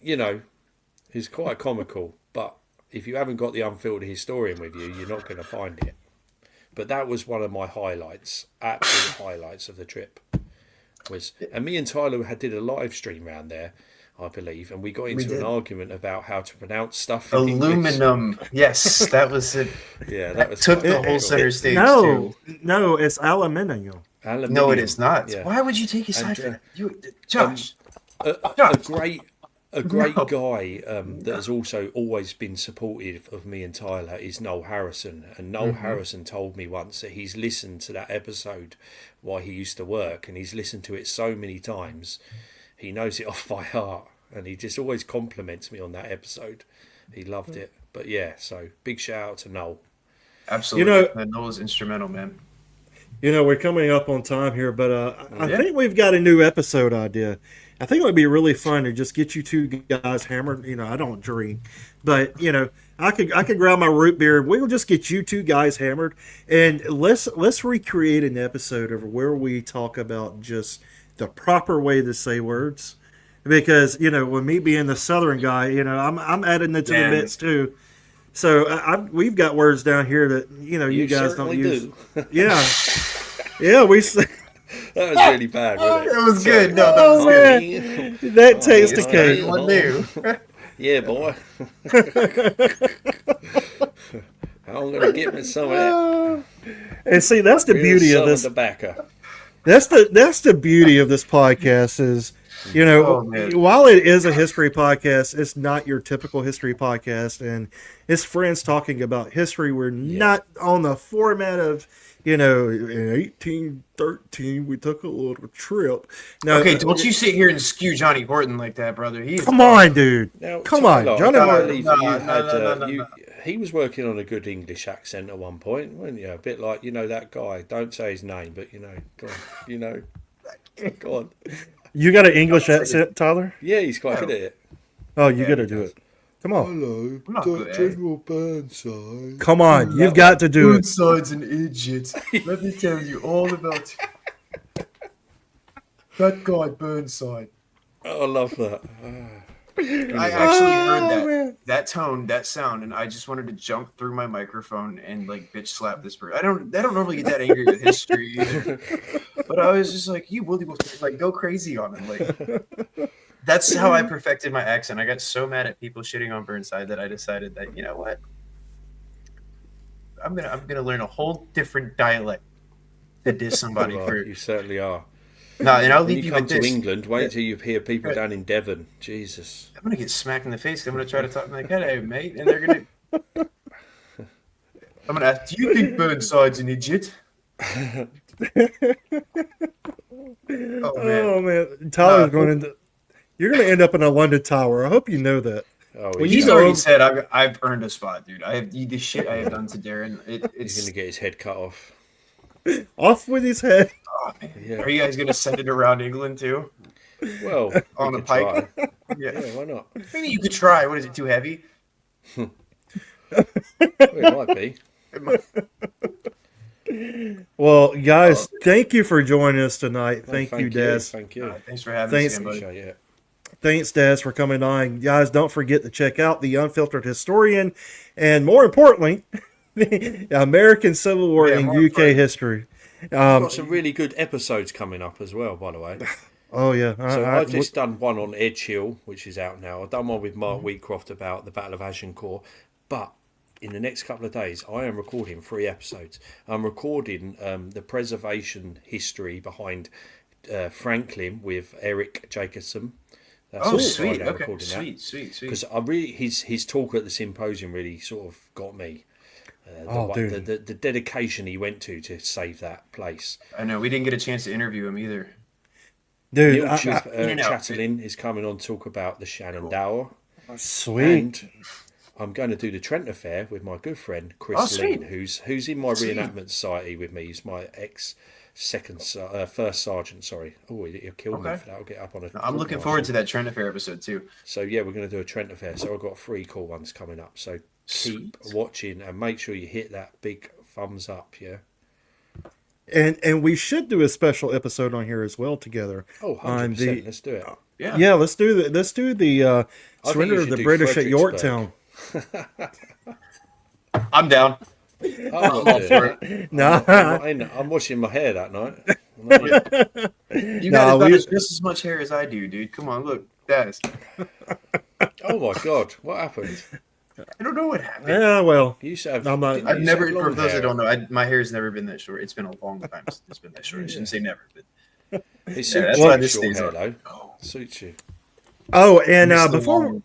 Speaker 4: you know, is quite comical. But if you haven't got the unfiltered historian with you, you're not going to find it. But that was one of my highlights, absolute highlights of the trip. And me and Tyler did a live stream around there, I believe, and we got into an argument about how to pronounce stuff.
Speaker 5: Aluminum. Yes, that was it.
Speaker 4: Yeah, that was
Speaker 5: took the whole center stage.
Speaker 2: No, it's aluminium.
Speaker 5: No, it is not.
Speaker 4: Yeah.
Speaker 5: Why would you take a side for that? Josh.
Speaker 4: A great guy that has also always been supportive of me and Tyler is Noel Harrison. And Noel Harrison told me once that he's listened to that episode while he used to work, and he's listened to it so many times, he knows it off by heart. And he just always compliments me on that episode. He loved it. But yeah, so big shout out to Noel.
Speaker 5: Absolutely. You know, Noel's instrumental, man.
Speaker 2: You know, we're coming up on time here, but I think we've got a new episode idea. I think it would be really fun to just get you 2 guys hammered. You know, I don't drink, but you know, I could grab my root beer. We'll just get you 2 guys hammered, and let's recreate an episode of where we talk about just the proper way to say words. Because you know, with me being the Southern guy, you know, I'm adding it to the mix too. So we've got words down here that you know you guys don't use. Yeah, we.
Speaker 4: That was really bad, wasn't it?
Speaker 5: It was good. No, that was good.
Speaker 2: That tastes the cake.
Speaker 5: One new.
Speaker 4: Yeah, boy. I'm going to get me some of that.
Speaker 2: And see, that's the
Speaker 4: Real
Speaker 2: beauty of
Speaker 4: Southern
Speaker 2: this.
Speaker 4: tobacco.
Speaker 2: That's the beauty of this podcast is,
Speaker 5: Oh, man.
Speaker 2: while it is a history podcast, it's not your typical history podcast, and it's friends talking about history. We're not on the format of, in 1813 we took a little trip. No,
Speaker 5: Okay, don't you sit here and skew Johnny Horton like that, brother.
Speaker 2: come on, dude.
Speaker 4: Now,
Speaker 2: Come on,
Speaker 4: Tyler,
Speaker 2: Johnny
Speaker 4: I can't
Speaker 2: Horton.
Speaker 4: believe
Speaker 5: No,
Speaker 4: you
Speaker 5: no,
Speaker 4: had,
Speaker 5: no, no, no.
Speaker 4: he was working on a good English accent at one point, weren't you? A bit like, that guy. Don't say his name, but, go on. Go on.
Speaker 2: You got an English accent, Tyler?
Speaker 4: Yeah, he's quite good at it.
Speaker 2: Oh, you got to do it. Come on.
Speaker 4: Hello,
Speaker 5: I'm not good at it.
Speaker 4: General Burnside.
Speaker 2: Come on. You've got to do it.
Speaker 5: Burnside's an idiot. Let me tell you all about that guy Burnside.
Speaker 4: Oh, I love that.
Speaker 5: I actually heard
Speaker 2: man.
Speaker 5: that tone, that sound, and I just wanted to jump through my microphone and like bitch slap this bird. I don't normally get that angry with history either. But I was just like, you Willie Wolf, like go crazy on him. Like that's how I perfected my accent. I got so mad at people shitting on Burnside that I decided that, you know what? I'm gonna learn a whole different dialect to diss somebody
Speaker 4: You are,
Speaker 5: for.
Speaker 4: you certainly are.
Speaker 5: No, and I'll
Speaker 4: When
Speaker 5: leave
Speaker 4: you
Speaker 5: you
Speaker 4: come
Speaker 5: with
Speaker 4: to
Speaker 5: this.
Speaker 4: England, wait till you hear people down in Devon. Jesus.
Speaker 5: I'm gonna get smacked in the face. I'm gonna try to talk like, "Hello, mate," and they're gonna. I'm gonna ask, "Do you think Burnside's an idiot?"
Speaker 2: Oh man, Tyler's going into. You're going to end up in a London Tower. I hope you know that.
Speaker 4: Oh,
Speaker 2: When
Speaker 5: He's
Speaker 2: you
Speaker 5: already
Speaker 2: know-
Speaker 5: said I've earned a spot, dude. I have the shit I have done to Darren.
Speaker 4: he's
Speaker 5: It's
Speaker 4: going to get his head cut off.
Speaker 2: Off with his head.
Speaker 5: oh, man.
Speaker 4: Yeah.
Speaker 5: Are you guys gonna send it around England too?
Speaker 4: Well,
Speaker 5: On
Speaker 4: we
Speaker 5: a
Speaker 4: could
Speaker 5: pike?
Speaker 4: try.
Speaker 5: Yeah.
Speaker 4: Yeah, why not?
Speaker 5: Maybe you could try. What is it? Too heavy?
Speaker 4: Well, it might be.
Speaker 5: It might-
Speaker 2: Well, guys, thank you for joining us tonight.
Speaker 4: No,
Speaker 2: Thank you, Daz.
Speaker 4: Thank you.
Speaker 5: Thanks for having
Speaker 2: Thanks.
Speaker 5: us, again, buddy.
Speaker 4: Appreciate it.
Speaker 2: Thanks, Daz, for coming on. Guys, don't forget to check out The Unfiltered Historian and, more importantly, American Civil War
Speaker 5: Yeah,
Speaker 2: in
Speaker 5: more
Speaker 2: UK
Speaker 5: important.
Speaker 2: history.
Speaker 4: We've got some really good episodes coming up as well, by the way.
Speaker 2: Oh, yeah.
Speaker 4: So I've just done one on Edgehill, which is out now. I've done one with Mark Wheatcroft about the Battle of Agincourt. But in the next couple of days, I am recording 3 episodes. I'm recording the preservation history behind Franklin with Eric Jacobson. That's
Speaker 5: Oh,
Speaker 4: on
Speaker 5: sweet.
Speaker 4: Friday I'm
Speaker 5: Okay,
Speaker 4: recording that.
Speaker 5: sweet.
Speaker 4: Because I really, his talk at the symposium really sort of got me.
Speaker 2: dude.
Speaker 4: The dedication he went to save that place.
Speaker 5: I know we didn't get a chance to interview him either.
Speaker 2: Dude,
Speaker 4: Neil
Speaker 5: in and out.
Speaker 4: Chatelain is coming on to talk about the Shenandoah.
Speaker 2: sweet.
Speaker 4: And I'm going to do the Trent Affair with my good friend Chris
Speaker 5: Oh, sweet.
Speaker 4: Lean, who's in my
Speaker 5: Sweet.
Speaker 4: reenactment society with me. He's my first sergeant. Sorry. Oh, he'll kill me
Speaker 5: Okay.
Speaker 4: for that. I'll get up on a.
Speaker 5: I'm looking forward to that Trent Affair episode too.
Speaker 4: So yeah, we're going to do a Trent Affair. So I've got 3 cool ones coming up. So keep watching and make sure you hit that big thumbs up. Yeah.
Speaker 2: And we should do a special episode on here as well together.
Speaker 4: Oh, 100%.
Speaker 2: On the,
Speaker 4: Let's do it.
Speaker 2: yeah, let's do the
Speaker 4: I think
Speaker 2: surrender
Speaker 4: you
Speaker 2: of
Speaker 4: should
Speaker 2: the
Speaker 4: do
Speaker 2: British at
Speaker 4: Fredericksburg.
Speaker 2: Yorktown.
Speaker 5: I'm down.
Speaker 4: I'm not doing it.
Speaker 2: No,
Speaker 4: I'm washing my hair that night.
Speaker 5: You
Speaker 2: Nah,
Speaker 5: guys got
Speaker 2: we-
Speaker 5: just as much hair as I do, dude. Come on, look, Daz.
Speaker 4: Oh my god, what happened?
Speaker 5: I don't know what happened.
Speaker 2: yeah, well,
Speaker 4: You used to have.
Speaker 2: I'm not-
Speaker 4: didn't
Speaker 5: I've
Speaker 4: you used to
Speaker 5: never,
Speaker 4: have long
Speaker 5: for those
Speaker 4: hair?
Speaker 5: that don't know, my hair's never been that short. It's been a long time since it's been that short. I shouldn't say never, but
Speaker 4: It
Speaker 5: Yeah,
Speaker 4: suits
Speaker 5: that's
Speaker 4: you
Speaker 5: why
Speaker 4: with
Speaker 5: this
Speaker 4: short
Speaker 5: stays
Speaker 4: hair,
Speaker 5: on.
Speaker 4: though. Suits you.
Speaker 2: oh, and
Speaker 5: It's the
Speaker 2: before
Speaker 5: long-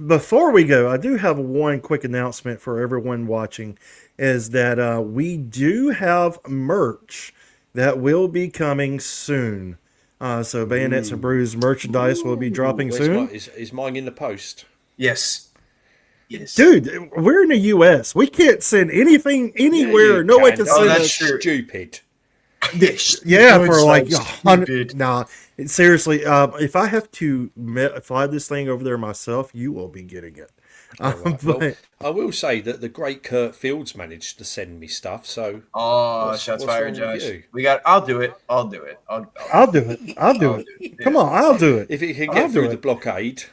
Speaker 2: before we go, I do have one quick announcement for everyone watching, is that we do have merch that will be coming soon. So Bayonets and Brews merchandise will be dropping
Speaker 4: Where's
Speaker 2: soon.
Speaker 4: is mine in the post?
Speaker 5: yes.
Speaker 2: Dude, we're in the U.S. We can't send anything anywhere.
Speaker 4: Yeah,
Speaker 2: no one
Speaker 4: can.
Speaker 2: can
Speaker 5: Oh,
Speaker 2: send
Speaker 5: that's
Speaker 2: us.
Speaker 5: true.
Speaker 4: Stupid.
Speaker 2: Yeah, for like
Speaker 5: so
Speaker 2: 100.
Speaker 5: stupid.
Speaker 2: Nah, seriously. If I have to fly this thing over there myself, you will be getting it.
Speaker 4: Right.
Speaker 2: But-
Speaker 4: Well, I will say that the great Kurt Fields managed to send me stuff. So
Speaker 5: Oh,
Speaker 4: What's-
Speaker 5: shots
Speaker 4: what's
Speaker 5: fired,
Speaker 4: wrong with
Speaker 5: Josh.
Speaker 4: you?
Speaker 5: I'll do it. I'll do it.
Speaker 2: I'll do it. I'll do it.
Speaker 5: Yeah.
Speaker 2: Come on, I'll do it.
Speaker 4: if it can
Speaker 2: I'll
Speaker 4: get
Speaker 2: do
Speaker 4: through
Speaker 2: it.
Speaker 4: the blockade,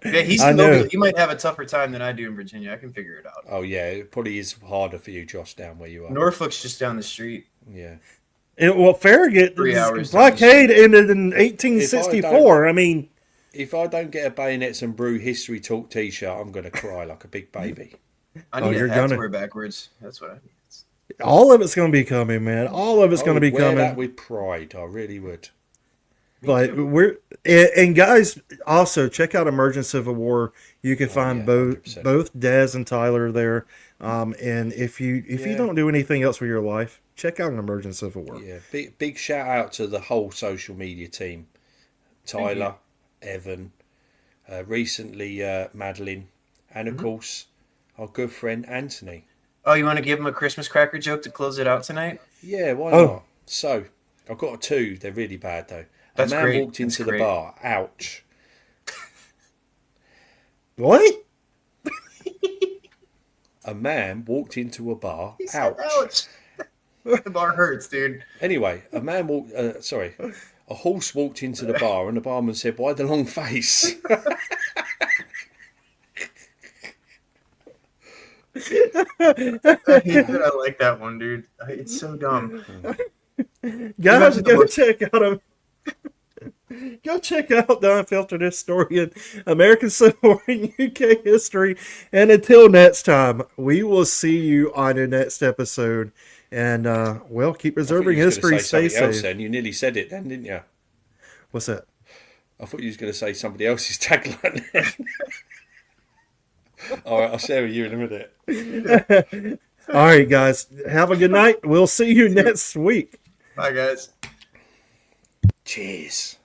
Speaker 5: Yeah, he's
Speaker 2: I know.
Speaker 5: local. He might have a tougher time than I do in Virginia. I can figure it out.
Speaker 4: oh yeah, it probably is harder for you, Josh, down where you are.
Speaker 5: Norfolk's just down the street.
Speaker 4: Yeah.
Speaker 2: Well, Farragut
Speaker 5: 3 hours.
Speaker 2: blockade ended in
Speaker 4: If I
Speaker 2: 1864. I mean,
Speaker 4: If I don't get a Bayonets and Brew History Talk T-shirt, I'm going to cry like a big baby.
Speaker 5: I need
Speaker 2: you're
Speaker 5: a hat
Speaker 2: gonna-
Speaker 5: to wear backwards. That's what I need.
Speaker 2: All of it's going to be coming, man. All of it's
Speaker 4: I
Speaker 2: going to
Speaker 4: would
Speaker 2: be
Speaker 4: wear
Speaker 2: coming.
Speaker 4: that with pride. I really would.
Speaker 2: But and guys, also check out Emergent Civil War. You can find
Speaker 4: yeah,
Speaker 2: both
Speaker 4: 100%.
Speaker 2: Dez and Tyler there. And if you don't do anything else with your life, check out an Emergent Civil War.
Speaker 4: Yeah, big shout out to the whole social media team. Tyler, Evan, recently Madeline, and of course our good friend Anthony.
Speaker 5: Oh, you want to give him a Christmas cracker joke to close it out tonight?
Speaker 4: Yeah, why
Speaker 2: Oh.
Speaker 4: not? So I've got two. They're really bad though.
Speaker 5: That's
Speaker 4: a man
Speaker 5: great.
Speaker 4: walked into
Speaker 5: That's
Speaker 4: the
Speaker 5: great.
Speaker 4: bar. Ouch.
Speaker 2: What?
Speaker 4: A man walked into a bar.
Speaker 5: He said,
Speaker 4: Ouch.
Speaker 5: ouch. The bar hurts, dude.
Speaker 4: Anyway, a horse walked into the bar, and the barman said, "Why the long face?"
Speaker 5: I like that one, dude. It's so dumb.
Speaker 2: Guys,
Speaker 5: Imagine
Speaker 2: go
Speaker 5: the-
Speaker 2: check out them. Go check out the Unfiltered Historian, American Civil War and UK history. And until next time, we will see you on the next episode. And, well, keep
Speaker 4: I thought
Speaker 2: preserving
Speaker 4: you was gonna
Speaker 2: history.
Speaker 4: say
Speaker 2: Stay
Speaker 4: something else
Speaker 2: safe.
Speaker 4: then. You nearly said it then, didn't you?
Speaker 2: What's that?
Speaker 4: I thought you was going to say somebody else's tagline then. All right, I'll share with you in a minute.
Speaker 2: All right, guys. Have a good night. We'll see you next week.
Speaker 5: Bye, guys.
Speaker 4: Cheers.